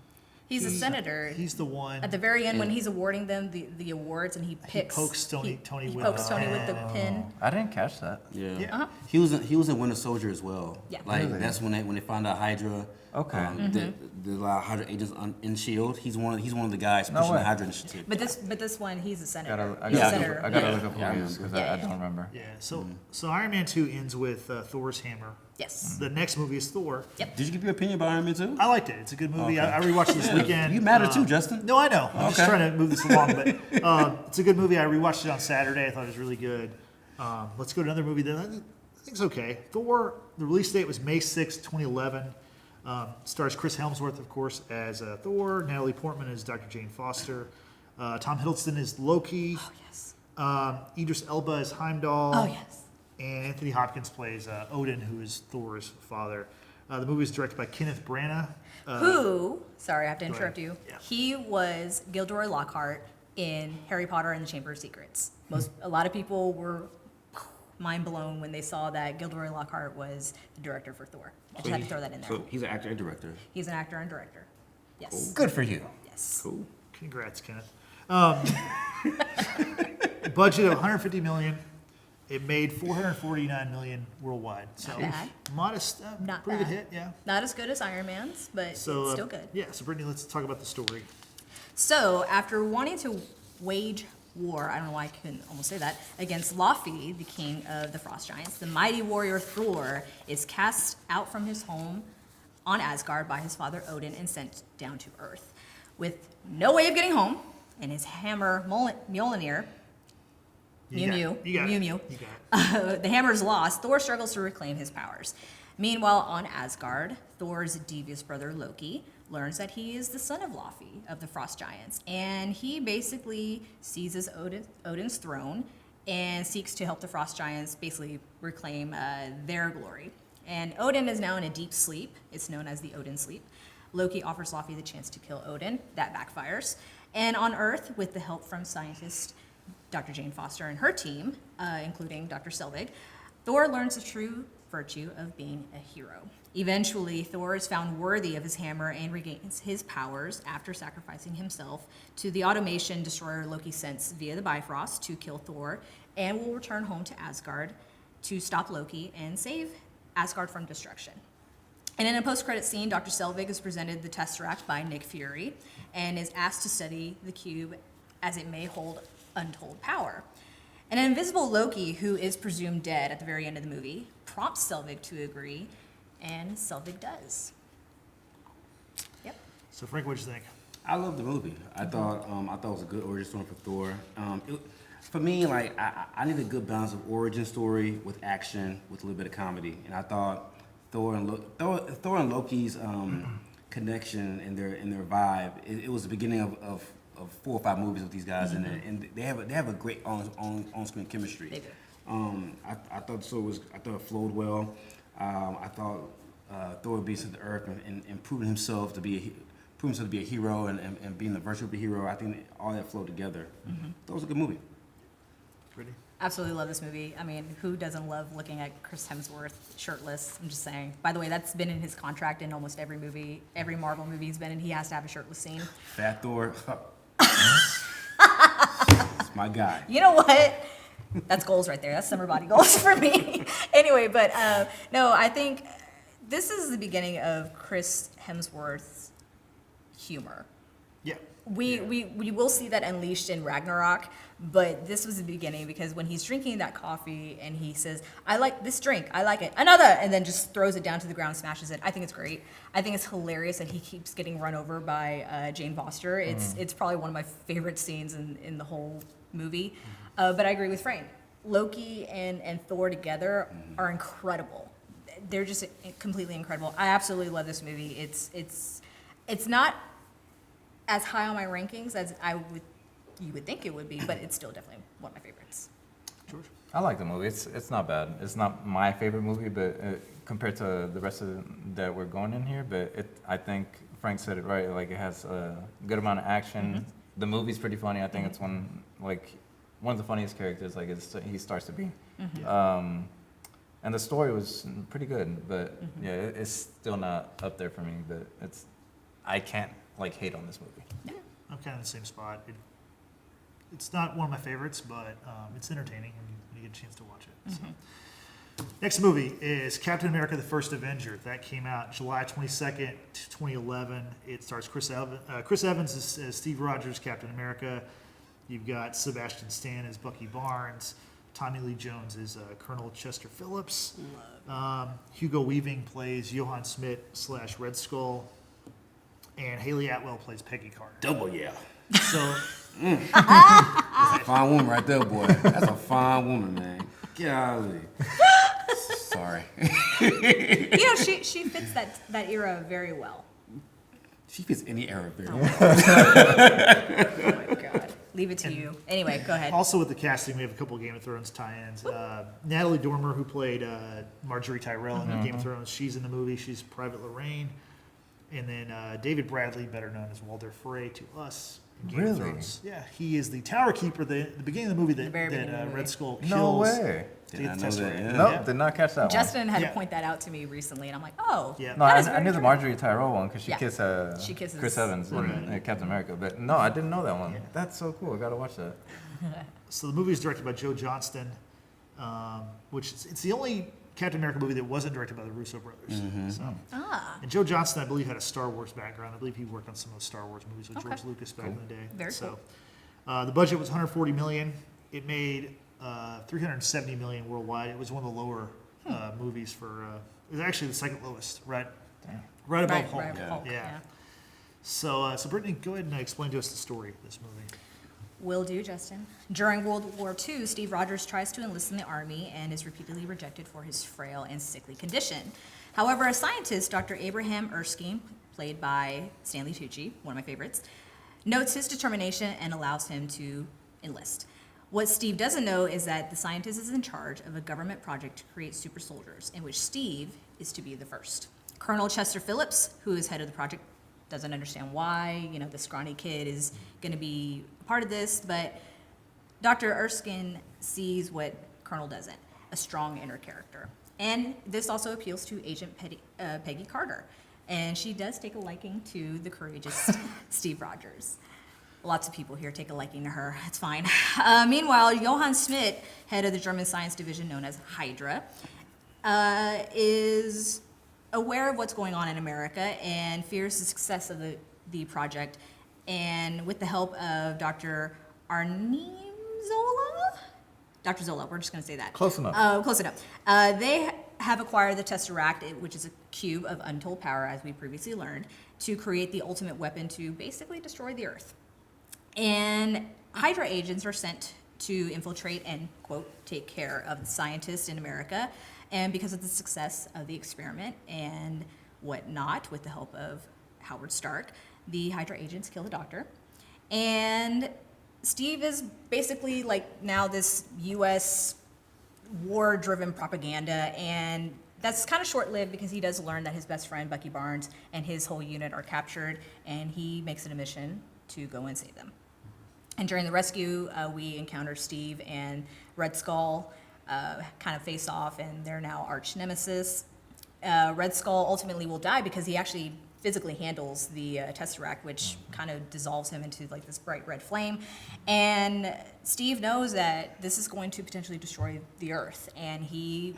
He's a senator. He's the one. At the very end, when he's awarding them the awards, and he pokes Tony he with pokes the Tony with the pin. I didn't catch that. Yeah. Yeah. He was in Winter Soldier as well. Yeah. Like Really? that's when they found out Hydra. Okay. The Hydra agents in Shield. He's one of the guys No pushing way. the Hydra initiative. But this one, he's a senator. I He's a gotta, senator. I gotta Yeah. look up who Yeah, I he is because remember. I don't remember. Yeah. So Iron Man 2 ends with Thor's hammer. Yes. The next movie is Thor. Yep. Did you give your opinion about Iron Man 2? I liked it. It's a good movie. Okay. I rewatched it this weekend. You matter too, Justin. No, I know. I'm just Okay. trying to move this along, but it's a good movie. I rewatched it on Saturday. I thought it was really good. Let's go to another movie that I think's okay. Thor. The release date was May 6, 2011. Stars Chris Hemsworth, of course, as Thor. Natalie Portman as Dr. Jane Foster. Tom Hiddleston is Loki. Oh yes. Idris Elba is Heimdall. Oh yes. And Anthony Hopkins plays Odin, who is Thor's father. The movie is directed by Kenneth Branagh. Who? Sorry, I have to go interrupt ahead. you. Yeah. He was Gilderoy Lockhart in Harry Potter and the Chamber of Secrets. A lot of people were mind blown when they saw that Gilderoy Lockhart was the director for Thor. I just had to throw that in there. So he's an actor and director. He's an actor and director. Yes. Good for you. Yes. Cool. Congrats, Kenneth. Budget of 150 million. It made 449 million worldwide. So Not bad. modest, Not pretty bad. good hit, yeah. Not as good as Iron Man's, but So it's still good. Yeah. So Brittany, let's talk about the story. So, after wanting to wage war, I don't know why I couldn't almost say that, against Loki, the king of the frost giants, the mighty warrior Thor is cast out from his home on Asgard by his father Odin and sent down to Earth. With no way of getting home, and his hammer Mjolnir, You got it. the hammer's lost, Thor struggles to reclaim his powers. Meanwhile, on Asgard, Thor's devious brother Loki learns that he is the son of Loki of the Frost Giants, and he basically seizes Odin's throne and seeks to help the Frost Giants basically reclaim their glory. And Odin is now in a deep sleep. It's known as the Odin sleep. Loki offers Loki the chance to kill Odin. That backfires. And on Earth, with the help from scientist Dr. Jane Foster and her team, including Dr. Selvig, Thor learns the true virtue of being a hero. Eventually, Thor is found worthy of his hammer and regains his powers after sacrificing himself to the automation destroyer Loki sends via the Bifrost to kill Thor, and will return home to Asgard to stop Loki and save Asgard from destruction. And in a post-credit scene, Dr. Selvig is presented the Tesseract by Nick Fury and is asked to study the cube as it may hold untold power. An invisible Loki, who is presumed dead at the very end of the movie, prompts Selvig to agree, and Selvig does. Yep. So Frank, what'd you think? I love the movie. I thought it was a good origin story for Thor. For me, like I need a good balance of origin story with action with a little bit of comedy, and I thought Thor and Loki's connection and their vibe. It was the beginning of 4 or 5 movies with these guys, and they have a great on-screen chemistry. They do. I thought it flowed well. I thought Thor would be sent to Earth and proving himself to be a hero and being the virtue of a hero. I think all that flowed together. That was a good movie. Brittany? Absolutely love this movie. I mean, who doesn't love looking at Chris Hemsworth shirtless? I'm just saying. By the way, that's been in his contract in almost every movie, every Marvel movie he's been in. He has to have a shirtless scene. Fat Thor. It's my guy. You know what? That's goals right there. That's summer body goals for me. Anyway, but no, I think this is the beginning of Chris Hemsworth's humor. Yeah. We will see that unleashed in Ragnarok, but this was the beginning because when he's drinking that coffee and he says, "I like this drink, I like it, another," and then just throws it down to the ground, smashes it. I think it's great. I think it's hilarious that he keeps getting run over by Jane Foster. It's probably one of my favorite scenes in the whole movie. But I agree with Frank. Loki and Thor together are incredible. They're just completely incredible. I absolutely love this movie. It's not as high on my rankings as I would you would think it would be, but it's still definitely one of my favorites. George? I like the movie. It's not bad. It's not my favorite movie, but compared to the rest of that we're going in here, but I think Frank said it right. Like, it has a good amount of action. The movie's pretty funny. I think it's one of the funniest characters. Like, he starts to be. And the story was pretty good, but yeah, it's still not up there for me. But I can't hate on this movie. I'm kind of in the same spot. It's not one of my favorites, but it's entertaining when you get a chance to watch it. So. Next movie is Captain America: The First Avenger. That came out July 22nd, 2011. It stars Chris Evans as Steve Rogers, Captain America. You've got Sebastian Stan as Bucky Barnes. Tommy Lee Jones is Colonel Chester Phillips. Hugo Weaving plays Johann Schmidt / Red Skull. And Haley Atwell plays Peggy Carter. Double yeah. So, That's a fine woman right there, boy. That's a fine woman, man. Golly. Sorry. She fits that era very well. She fits any era very well. Oh my God. Leave it to you. Anyway, go ahead. also with the casting, we have a couple of Game of Thrones tie-ins. Natalie Dormer, who played Marjorie Tyrell in Game of Thrones, she's in the movie. She's Private Lorraine. And then David Bradley, better known as Walder Frey to us in Game of Really? Thrones. Yeah, he is the Tower Keeper, the beginning of the movie The very beginning of the that movie. Red Skull kills. No way. to Did get not the know Tesseract. that, yeah. Nope, Yeah. did not catch that one. Justin had Yeah. to point that out to me recently, and I'm like, oh. Yeah. No, that is I very knew the true. Marjorie Tyrell one because she Yeah. kissed, She kisses Chris Evans in Captain America. But no, I didn't know that one. Yeah. That's so cool. I gotta watch that. So the movie is directed by Joe Johnston, it's the only Captain America movie that wasn't directed by the Russo brothers. So. And Joe Johnston, I believe, had a Star Wars background. I believe he worked on some of the Star Wars movies with Okay. George Lucas back in the day. Very so, the budget was 140 million. It made 370 million worldwide. It was one of the lower movies for. It was actually the second lowest, right above Hulk. Right, Hulk, yeah. So, Brittany, go ahead and explain to us the story of this movie. Will do, Justin. During World War II, Steve Rogers tries to enlist in the Army and is repeatedly rejected for his frail and sickly condition. However, a scientist, Dr. Abraham Erskine, played by Stanley Tucci, one of my favorites, notes his determination and allows him to enlist. What Steve doesn't know is that the scientist is in charge of a government project to create super soldiers, in which Steve is to be the first. Colonel Chester Phillips, who is head of the project, doesn't understand why, the scrawny kid is going to be a part of this, but Dr. Erskine sees what Colonel doesn't, a strong inner character. And this also appeals to Agent Peggy Carter, and she does take a liking to the courageous Steve Rogers. Lots of people here take a liking to her. It's fine. Meanwhile, Johann Schmidt, head of the German science division known as Hydra, is aware of what's going on in America and fears the success of the project. And with the help of Dr. Arnim Zola? Dr. Zola, we're just going to say that. Close enough. Close enough. They have acquired the Tesseract, which is a cube of untold power, as we previously learned, to create the ultimate weapon to basically destroy the Earth. And Hydra agents are sent to infiltrate and, quote, take care of the scientists in America. And because of the success of the experiment and whatnot, with the help of Howard Stark, the Hydra agents kill the doctor. And Steve is basically now this U.S. war-driven propaganda, and that's kind of short-lived because he does learn that his best friend, Bucky Barnes, and his whole unit are captured, and he makes it a mission to go and save them. And during the rescue, we encounter Steve and Red Skull kind of face off, and they're now arch nemesis. Red Skull ultimately will die because he actually physically handles the Tesseract, which kind of dissolves him into this bright red flame. And Steve knows that this is going to potentially destroy the Earth, and he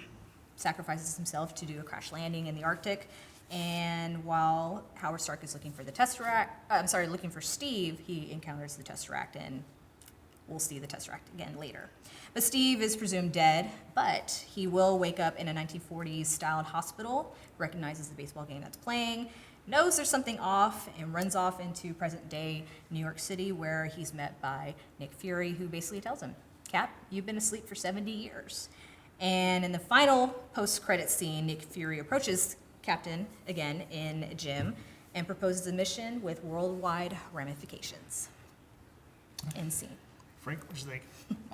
sacrifices himself to do a crash landing in the Arctic. And while Howard Stark is looking for looking for Steve, he encounters the Tesseract, and we'll see the Tesseract again later. But Steve is presumed dead, but he will wake up in a 1940s styled hospital, recognizes the baseball game that's playing, knows there's something off, and runs off into present day New York City, where he's met by Nick Fury, who basically tells him, Cap, you've been asleep for 70 years. And in the final post-credit scene, Nick Fury approaches Captain again in gym and proposes a mission with worldwide ramifications. in scene. Frank, what you think?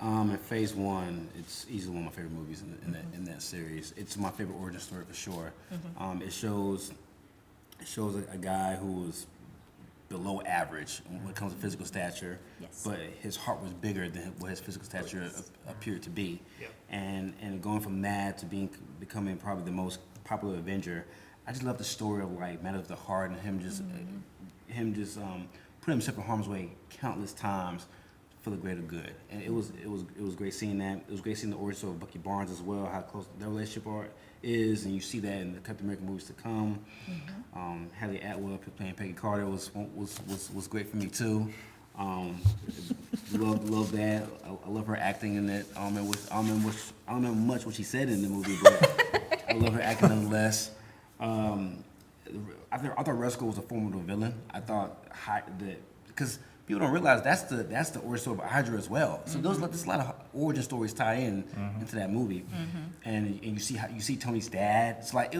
In Phase One, it's easily one of my favorite movies in that series. It's my favorite origin story for sure. It shows a guy who was below average when it comes to physical stature, Yes. but his heart was bigger than what his physical stature appeared to be. Yep. And going from that to becoming probably the most popular Avenger, I just love the story of like matter of the heart and him just put himself in harm's way countless times for the greater good. And it was great seeing that. It was great seeing the origin story of Bucky Barnes as well, how close their relationship is, and you see that in the Captain America movies to come. Haley Atwell playing Peggy Carter was great for me too. Love that. I love her acting in that. I don't know much what she said in the movie, but I love her acting nonetheless. I thought Red Skull was a formidable villain. I thought that because people don't realize that's the origin story of Hydra as well. So there's a lot of origin stories tied into that movie, and you see Tony's dad. It's like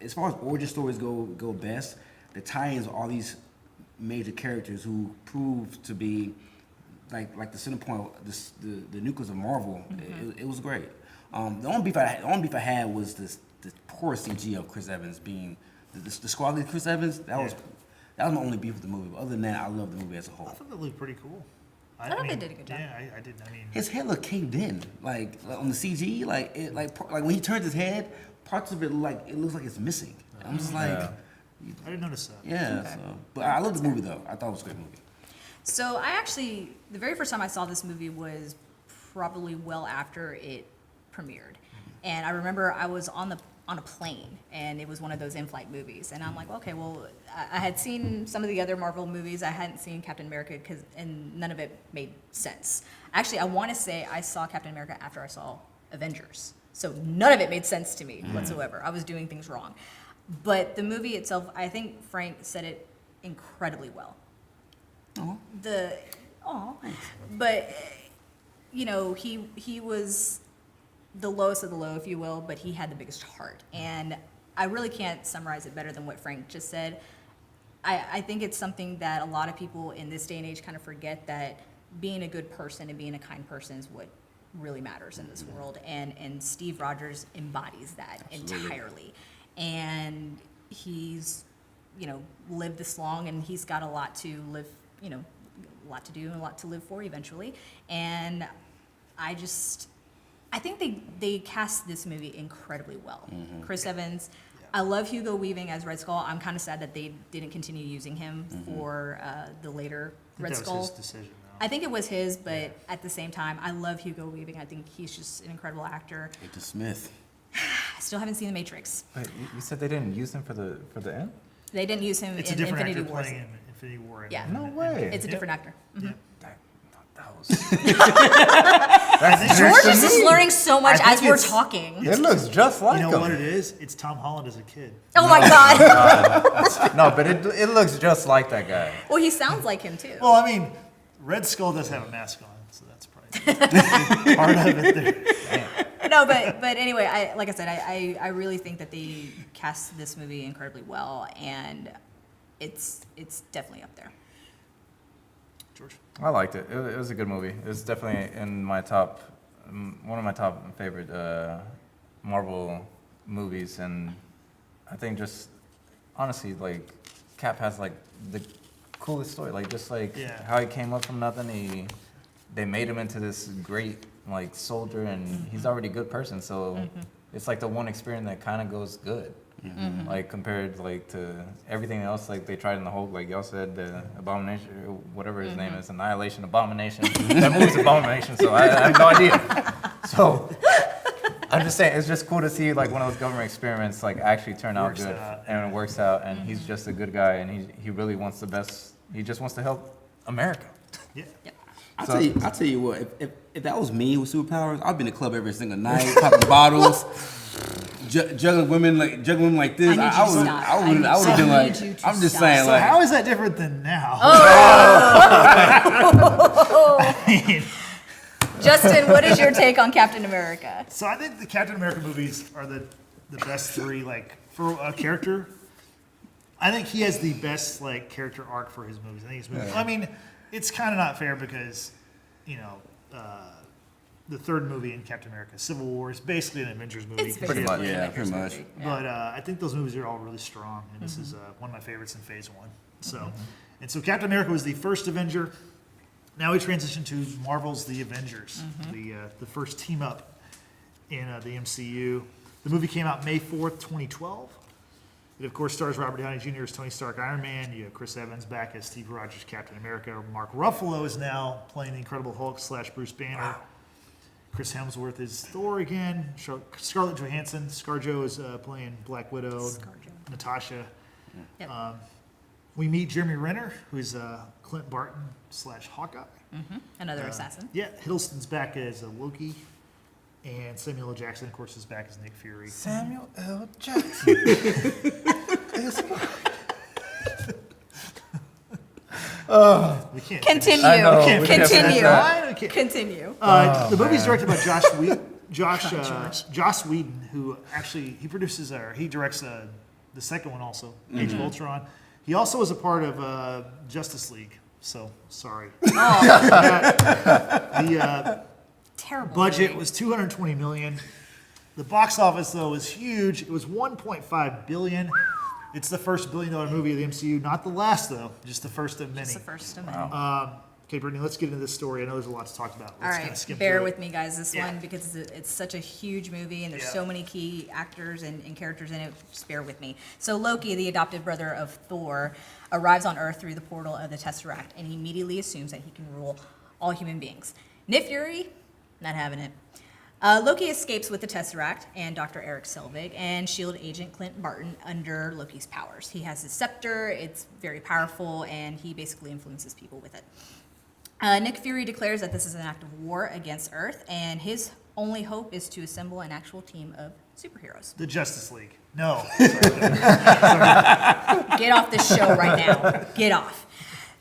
as far as origin stories go best, the tie-ins of all these major characters who proved to be like the center point, the nucleus of Marvel. It was great. The only beef I had was the poor CG of Chris Evans being the squadly Chris Evans. That was my only beef with the movie. But other than that, I love the movie as a whole. I thought that looked pretty cool. I thought they did a good job. Yeah, I did. I mean, His head looked caved in, like on the CG, like when he turns his head, parts of it looks like it's missing. I'm just like, I didn't notice that. yeah. Okay. So, but I love the movie though. I thought it was a great movie. So the very first time I saw this movie was probably well after it premiered. And I remember I was on a plane, and it was one of those in-flight movies. And I'm like, okay, well, I had seen some of the other Marvel movies. I hadn't seen Captain America, and none of it made sense. Actually, I want to say I saw Captain America after I saw Avengers. So none of it made sense to me whatsoever. I was doing things wrong. But the movie itself, I think Frank said it incredibly well. But you know, he was the lowest of the low, if you will, but he had the biggest heart. And I really can't summarize it better than what Frank just said. I think it's something that a lot of people in this day and age kind of forget, that being a good person and being a kind person is what really matters in this world. And Steve Rogers embodies that entirely. And he's, lived this long, and he's got a lot to live, a lot to do and a lot to live for eventually. And I think they cast this movie incredibly well. Chris Evans, I love Hugo Weaving as Red Skull. I'm kind of sad that they didn't continue using him for the later Red Skull. That was his decision, though. I think it was his, but at the same time, I love Hugo Weaving. I think he's just an incredible actor. Agent Smith. I still haven't seen The Matrix. Wait, you said they didn't use him for the end? They didn't use him It's a in different Infinity actor War. playing in Infinity War. Yeah. No way. It's a different actor. Yeah. That was. George is just learning so much I as think we're it's- talking. It looks just like You know him. what it is? It's Tom Holland as a kid. Oh my God. No, but it looks just like that guy. Well, he sounds like him too. Well, I mean, Red Skull does have a mask on, so that's probably part of it there. No, but anyway, like I said, I really think that they cast this movie incredibly well, and it's definitely up there. George? I liked it. It was a good movie. It was definitely in my top, one of my top favorite Marvel movies, and I think just honestly, like Cap has like the coolest story. Like just like Yeah. how he came up from nothing. They made him into this great like soldier, and he's already a good person. So it's like the one experience that kind of goes good. Like compared like to everything else, like they tried in the Hulk, like y'all said, the Abomination, or whatever his name is, Annihilation, Abomination. That movie's Abomination, so I have no idea. So I'm just saying, it's just cool to see like one of those government experiments like actually turn out Works good, out. and it works out, and he's just a good guy, and he really wants the best. He just wants to help America. Yeah. I'll tell you what. If that was me with superpowers, I'd be in the club every single night, popping bottles, juggling women like this. I need you to stop. I would have been I like, need you to I'm just stop. saying, So like, how is that different than now? Justin, what is your take on Captain America? So I think the Captain America movies are the best three. Like for a character, I think he has the best like character arc for his movies. I think his movies. I mean, it's kind of not fair because, you know, the third movie in Captain America, Civil War, is basically an Avengers movie. It's Pretty basically much. an Yeah, Avengers pretty much. movie. But I think those movies are all really strong, and this is one of my favorites in Phase 1. So, and so Captain America was the first Avenger. Now we transition to Marvel's The Avengers, the first team up in the MCU. The movie came out May 4th, 2012. It, of course, stars Robert Downey Jr. as Tony Stark, Iron Man. You have Chris Evans back as Steve Rogers, Captain America. Mark Ruffalo is now playing the Incredible Hulk / Bruce Banner. Wow. Chris Hemsworth is Thor again. Scarlett Johansson, ScarJo, is playing Black Widow. ScarJo. Natasha. Yep. We meet Jeremy Renner, who's Clint Barton / Hawkeye. Another assassin. Yeah, Hiddleston's back as Loki. And Samuel L. Jackson, of course, is back as Nick Fury. Samuel L. Jackson. We can't. Continue. I know, we can't Continue. finish that. I can't. Continue. The movie's directed by Josh George. Joss Whedon, who actually he produces he directs the second one also, Age of Ultron. He also was a part of Justice League. So sorry. The Terrible. budget movie. was $220 million. The box office though was huge. It was $1.5 billion. It's the first $1 billion movie of the MCU, not the last though, just the first of many. It's the first of many. Okay, Brittany, let's get into this story. I know there's a lot to talk about. All Let's kinda right, skim bear through with it. me, guys. This Yeah. one because it's such a huge movie and there's Yeah. so many key actors and characters in it. Just bear with me. So Loki, the adopted brother of Thor, arrives on Earth through the portal of the Tesseract, and he immediately assumes that he can rule all human beings. Nick Fury, not having it. Loki escapes with the Tesseract and Dr. Eric Selvig and S.H.I.E.L.D. agent Clint Barton under Loki's powers. He has his scepter, it's very powerful, and he basically influences people with it. Nick Fury declares that this is an act of war against Earth, and his only hope is to assemble an actual team of superheroes. The Justice League. No. Get off this show right now. Get off.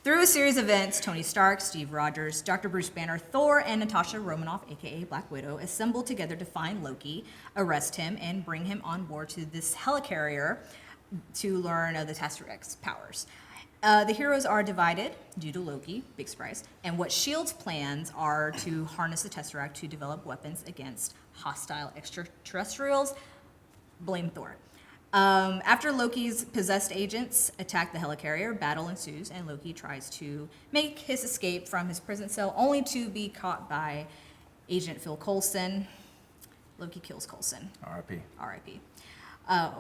Through a series of events, Tony Stark, Steve Rogers, Dr. Bruce Banner, Thor, and Natasha Romanoff, aka Black Widow, assemble together to find Loki, arrest him, and bring him on board to this helicarrier to learn of the Tesseract's powers. The heroes are divided due to Loki, big surprise, and what S.H.I.E.L.D.'s plans are to harness the Tesseract to develop weapons against hostile extraterrestrials. Blame Thor. After Loki's possessed agents attack the helicarrier, battle ensues, and Loki tries to make his escape from his prison cell, only to be caught by Agent Phil Coulson. Loki kills Coulson. R.I.P. R.I.P.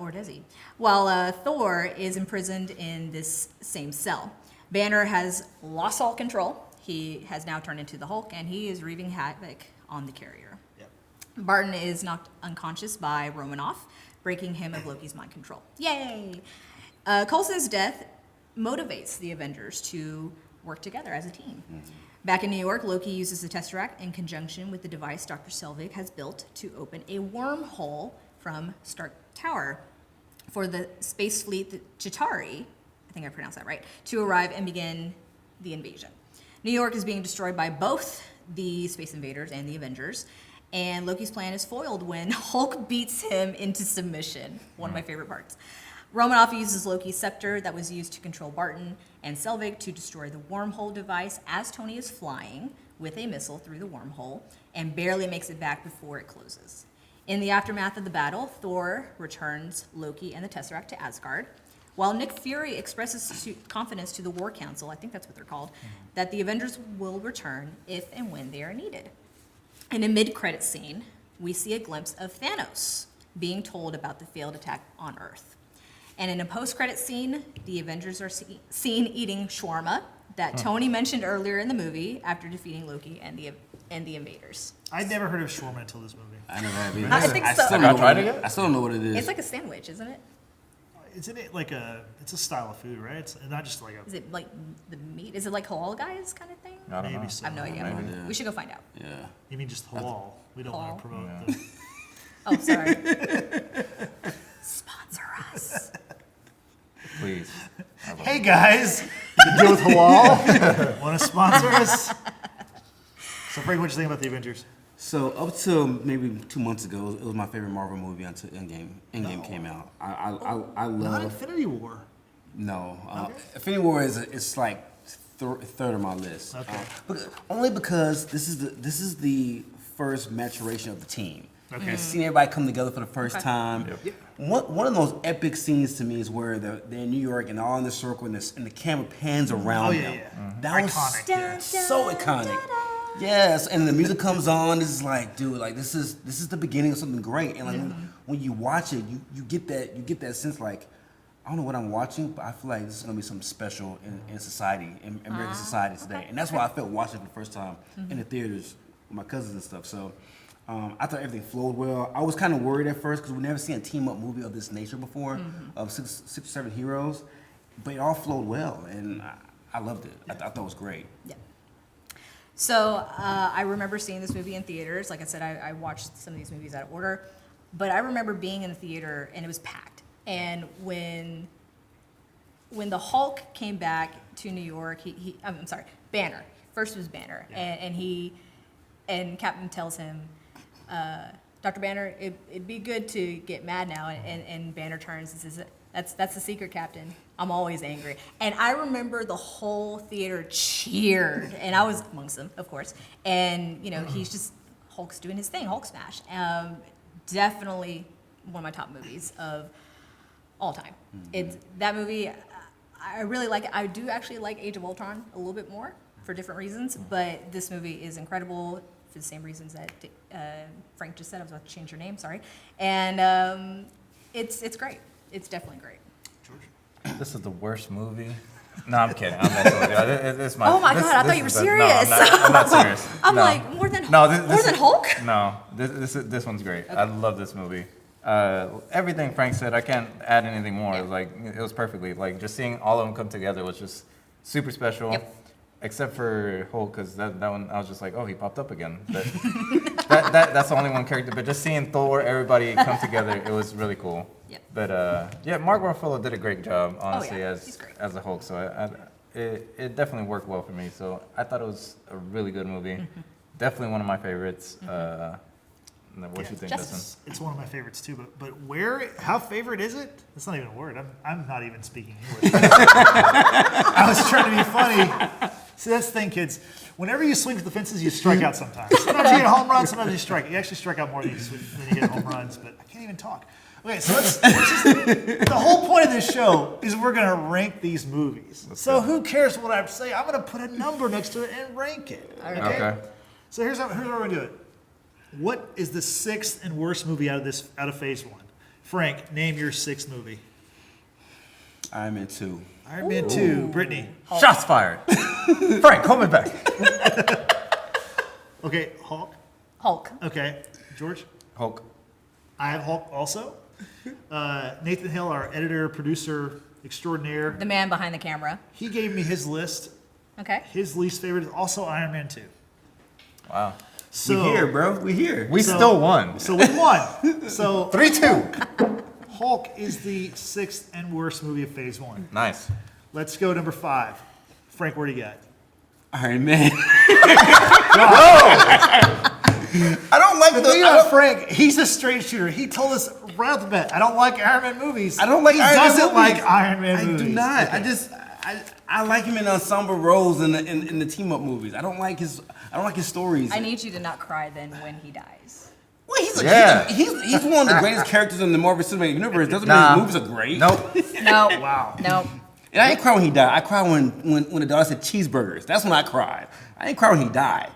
Or does he? While Thor is imprisoned in this same cell. Banner has lost all control. He has now turned into the Hulk, and he is wreaking havoc on the carrier. Yep. Barton is knocked unconscious by Romanoff, breaking him of Loki's mind control. Yay! Coulson's death motivates the Avengers to work together as a team. Back in New York, Loki uses the Tesseract in conjunction with the device Dr. Selvig has built to open a wormhole from Stark Tower for the space fleet, the Chitauri, I think I pronounced that right, to arrive and begin the invasion. New York is being destroyed by both the Space Invaders and the Avengers, and Loki's plan is foiled when Hulk beats him into submission. One of my favorite parts. Romanoff uses Loki's scepter that was used to control Barton and Selvig to destroy the wormhole device as Tony is flying with a missile through the wormhole and barely makes it back before it closes. In the aftermath of the battle, Thor returns Loki and the Tesseract to Asgard, while Nick Fury expresses confidence to the War Council, I think that's what they're called, that the Avengers will return if and when they are needed. In a mid-credit scene, we see a glimpse of Thanos being told about the failed attack on Earth. And in a post-credit scene, the Avengers are seen eating shawarma that Tony mentioned earlier in the movie after defeating Loki and the invaders. I'd never heard of shawarma until this movie. I never have either. I think so. still Have don't y'all know tried what it yet? I still don't know what it is. It's like a sandwich, isn't it? Isn't it like it's a style of food, right? It's not just like Is it like the meat? Is it like halal guys kind of thing? I don't know. maybe so. I have no idea. Maybe. Yeah. We should go find out. Yeah. You mean just halal? We don't want Halal. to promote Yeah. the Oh, sorry. Sponsor us. Please. I love Hey it. guys, you deal with halal? Want to sponsor us? So, Frank, what you think about the Avengers? So up till maybe 2 months ago, it was my favorite Marvel movie until Endgame. Endgame came out. I Not love. Infinity War. No, Okay. Infinity War is it's like third on my list. Okay. Only because this is the first maturation of the team. Okay. Seeing everybody come together for the first Okay. time. Yep. One of those epic scenes to me is where they're in New York and all in the circle and the camera pans around Oh, yeah, them. yeah. That was Iconic, yeah. so iconic. Yes, and the music comes on. This is like, dude, like this is the beginning of something great. And like when you watch it, you get that sense like, I don't know what I'm watching, but I feel like this is gonna be something special in society, in American society today. And that's why I felt watching it for the first time in the theaters with my cousins and stuff. So I thought everything flowed well. I was kind of worried at first because we've never seen a team up movie of this nature before, of six or seven heroes, but it all flowed well, and I loved it. I thought it was great. Yeah. So I remember seeing this movie in theaters. Like I said, I watched some of these movies out of order, but I remember being in the theater and it was packed. And when the Hulk came back to New York, I'm sorry, Banner. First was Banner, and Captain tells him, Dr. Banner, it'd be good to get mad now. And Banner turns and says, that's the secret, Captain. I'm always angry. And I remember the whole theater cheered, and I was amongst them, of course. And, he's just, Hulk's doing his thing, Hulk smash. Definitely one of my top movies of all time. It's that movie, I really like it. I do actually like Age of Ultron a little bit more for different reasons, but this movie is incredible for the same reasons that Frank just said. I was about to change your name, sorry. And it's great. It's definitely great. This is the worst movie. No, I'm kidding. I'm messing with you. This my, Oh my this, God, I this thought you were is the- serious. No, I'm not serious. I'm No. like, more than No, this is- Hulk? No, this one's great. I love this movie. Everything Frank said, I can't add anything more. Yeah. Like it was perfectly. Like just seeing all of them come together was just super special. Yep. Except for Hulk, because that one I was just like, oh, he popped up again. But that's the only one character. But just seeing Thor, everybody come together, it was really cool. Yep. But yeah, Mark Ruffalo did a great job, honestly, yeah. He's great. as a Hulk. So it definitely worked well for me. So I thought it was a really good movie. Definitely one of my favorites. What you think, Justice. Justin? It's one of my favorites too, but how favorite is it? That's not even a word. I'm not even speaking English. I was trying to be funny. See, that's the thing, kids. Whenever you swing for the fences, you strike out sometimes. Sometimes you get a home run, sometimes you strike. You actually strike out more than you get home runs, but I can't even talk. Okay, so the whole point of this show is we're going to rank these movies. So who cares what I say? I'm going to put a number next to it and rank it. Okay. So here's how we're going to do it. What is the sixth and worst movie out of Phase 1? Frank, name your sixth movie. Iron Man 2. Iron Man 2. Brittany. Shots fired. Frank, hold me back. Okay, Hulk. Hulk. Okay, George. Hulk. I have Hulk also. Nathan Hill, our editor, producer extraordinaire, The man behind the camera. he gave me his list. Okay. His least favorite is also Iron Man 2. Wow. So, We here, bro. We here. We still won. So we won. So 3-2. Hulk is the sixth and worst movie of Phase 1. Nice. Let's go number 5. Frank, where do you got? Iron Man. I don't like The thing about Frank, he's a straight shooter. He told us right off the bat, I don't like Iron Man movies. I don't like he Iron Man doesn't movies. like Iron Man I movies. do not. Okay. I like him in ensemble roles in the team up movies. I don't like his stories. I need you to not cry then when he dies. Well, he's one of the greatest characters in the Marvel Cinematic Universe. Doesn't mean his movies are great. Nope. No. Wow. No. And I didn't cry when he died. I cried when the daughter said cheeseburgers. That's when I cried. I didn't cry when he died.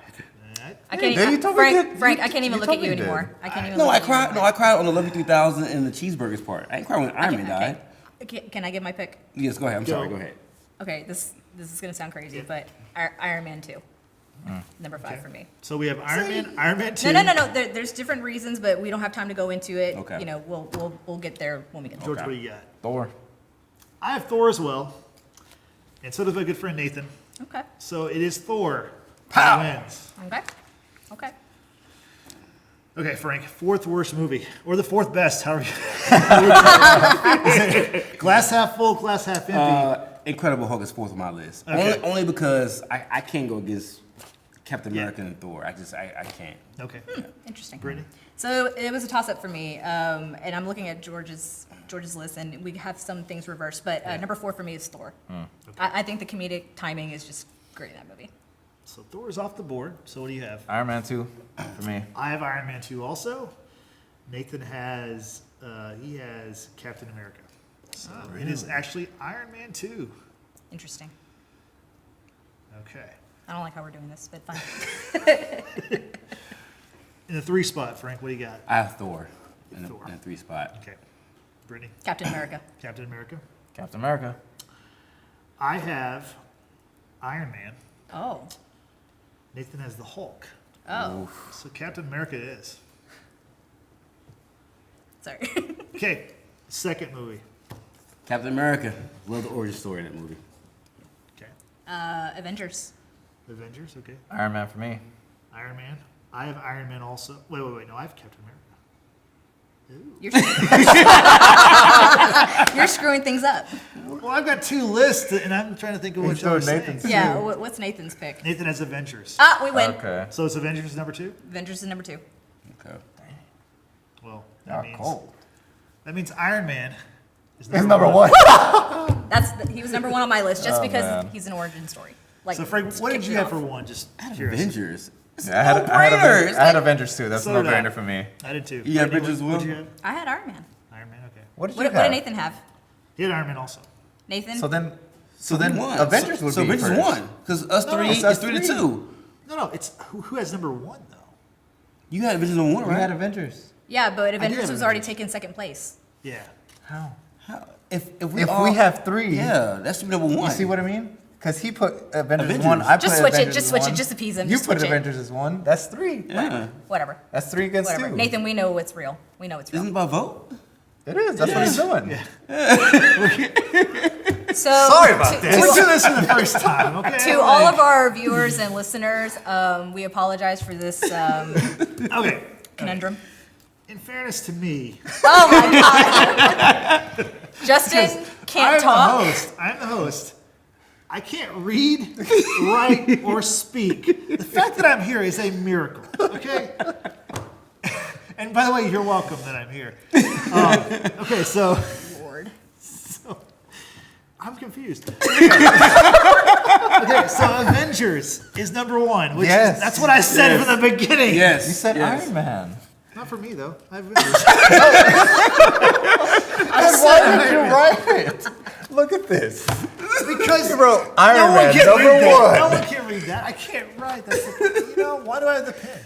I can't Hey, you even. told me Frank, that- Frank, you- I can't even you look told at you me that. anymore. I can't even. No, look I at you cried. anymore. No, I cried on the Love You 3000 and the cheeseburgers part. I didn't cry when Iron Man died. Can I give my pick? Yes, go ahead. I'm sorry. Go ahead. Okay, this is gonna sound crazy, but Iron Man 2, number 5 for me. So we have Iron Man 2. No. There's different reasons, but we don't have time to go into it. Okay. You know, we'll get there when we get there. George, what do you got? Thor. I have Thor as well. And so does my good friend Nathan. Okay. So it is Thor. Pow. That wins. Okay. Okay, Frank, fourth worst movie. Or the fourth best, however you... Glass half full, glass half empty. Incredible Hulk is fourth on my list. Okay. Only because I can't go against Captain America and Thor. I can't. Okay. Interesting. Brittany? So it was a toss-up for me, and I'm looking at George's George's list, and we have some things reversed. But number 4 for me is Thor. I think the comedic timing is just great in that movie. So Thor is off the board. So what do you have? Iron Man 2 for me. I have Iron Man 2 also. Nathan has he has Captain America. So it is actually Iron Man 2. Interesting. Okay. I don't like how we're doing this, but fine. In the 3 spot, Frank, what do you got? I have Thor in Thor. a 3 spot. Okay. Brittany, Captain America. Captain America. Captain America. I have Iron Man. Oh. Nathan has the Hulk. Oh. So Captain America it is. Sorry. Okay. Second movie. Captain America. Love the origin story in that movie. Okay. Avengers. Avengers. Okay. Iron Man for me. Iron Man. I have Iron Man also. Wait. No, I have Captain America. Ooh. You're, you're screwing things up. Well, I've got 2 lists, and I'm trying to think of which So I was saying. Nathan's- Yeah, what's Nathan's pick? Nathan has Avengers. We win. Okay. So it's Avengers number 2? Avengers is number 2. Okay. Well, Cold. that means Iron Man is It's number 1. He was number 1 on my list just Oh, because man. he's an origin story. Like, So Frank, what did kick you it have off. for 1? Just curious. Avengers. It's Yeah, I had no-brainer. I had Avengers 2. That's So a did I. no-brainer for me. I did too. Yeah, Brittany, Avengers what did will. you have? I had Iron Man. Iron Man, okay. What did What you did have? Nathan have? He had Iron Man also. Nathan? So then We won. Avengers would so be Avengers first. won because us No, three it's is 3-2. No, it's who has number 1 though. You had Avengers on 1, We right? had Avengers. Yeah, but Avengers have was already Avengers. taken second place. Yeah. How? How? If If we have 3, yeah, that's number 1. you see what I mean? Because he put Avengers, Avengers. 1. I Just put switch it, Avengers just switch it, 1. just appease him, You just put switch it. Avengers as 1. That's 3. Yeah. Whatever. That's 3 against Whatever. 2. Nathan, we know what's real. We know it's real. Isn't it by vote? It is. That's what he's doing. So, Sorry about this. We're doing this for the first time, okay? To all of our viewers and listeners, we apologize for this Okay. conundrum. In fairness to me, Oh my God. Justin can't talk. I'm the host. I can't read, write, or speak. The fact that I'm here is a miracle, okay? And by the way, you're welcome that I'm here. Okay, so Lord. I'm confused. Okay, so Avengers is number 1, which Yes. is, that's what I said Yes. from the beginning. Yes. You said yes. Iron Man. Not for me though. I have Avengers. Why did you write it? Look at this. Because You wrote Iron no one Man, can number read that. 1. No one can read that. I can't write. That's the, why do I have the pen?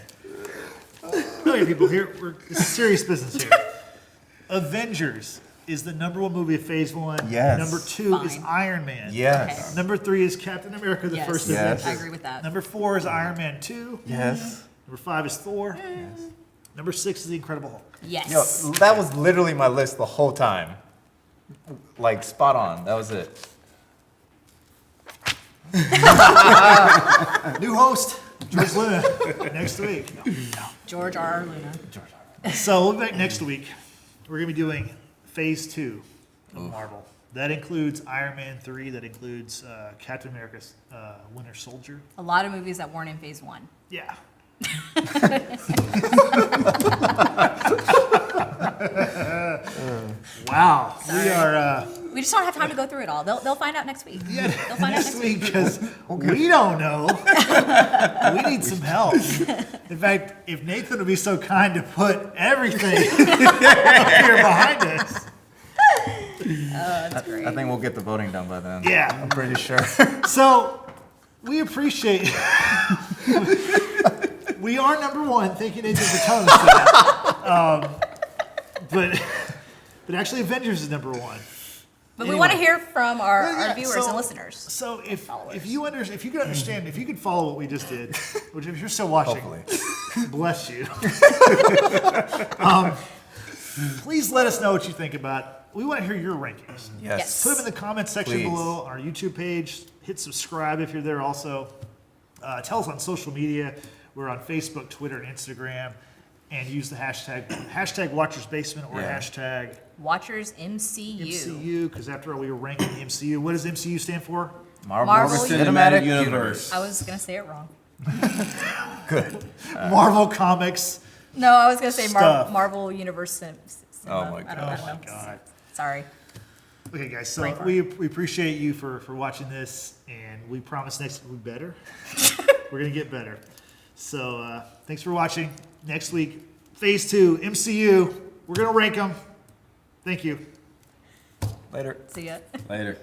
Okay, people, this is serious business here. Avengers is the number 1 movie of Phase 1. Yes. Number 2 is Fine. Iron Man. Yes. Number 3 is Captain America, the Yes. first Yes. Avenger. I agree with that. Number 4 is Iron Man 2. Yes. Number 5 is Thor. Number 6 is The Incredible Hulk. Yes. Yo, that was literally my list the whole time. Like, spot on. That was it. New host, George Luna, next week. George R. Luna. So we'll be back next week. We're going to be doing Phase 2 of Marvel. That includes Iron Man 3. That includes Captain America's Winter Soldier. A lot of movies that weren't in Phase 1. Yeah. Wow. We are We just don't have time to go through it all. They'll find out next week. yeah, They'll find out next next week because we don't know. We need some help. In fact, if Nathan would be so kind to put everything up here behind us. That's great. I think we'll get the voting done by then. Yeah. I'm pretty sure. So we appreciate. We are number 1. Thank you, Nathan, for telling us that. But actually, Avengers is number 1. But Anyway. we want to hear from our Yeah, viewers so- and listeners. So if Followers. you could understand, if you could follow what we just did, which if you're still watching, Hopefully. bless you. Please let us know what you think about. We want to hear your rankings. Yes. Put them in the comments section Please. below our YouTube page. Hit subscribe if you're there also. Tell us on social media. We're on Facebook, Twitter, and Instagram. And use the hashtag #WatchersBasement or Yeah. hashtag Watchers MCU. MCU, because after all, we were ranking the MCU. What does MCU stand for? Marvel Cinematic Cinematic Universe. Universe. I was going to say it wrong. Good. Marvel Comics. No, I was going to say Stuff. Marvel Universe. Oh my I don't gosh. know. God. Sorry. Okay, guys, so Brain fart. we appreciate you for watching this, and we promise next week we'll be better. We're going to get better. So thanks for watching. Next week, Phase 2, MCU. We're going to rank them. Thank you. Later. See ya. Later.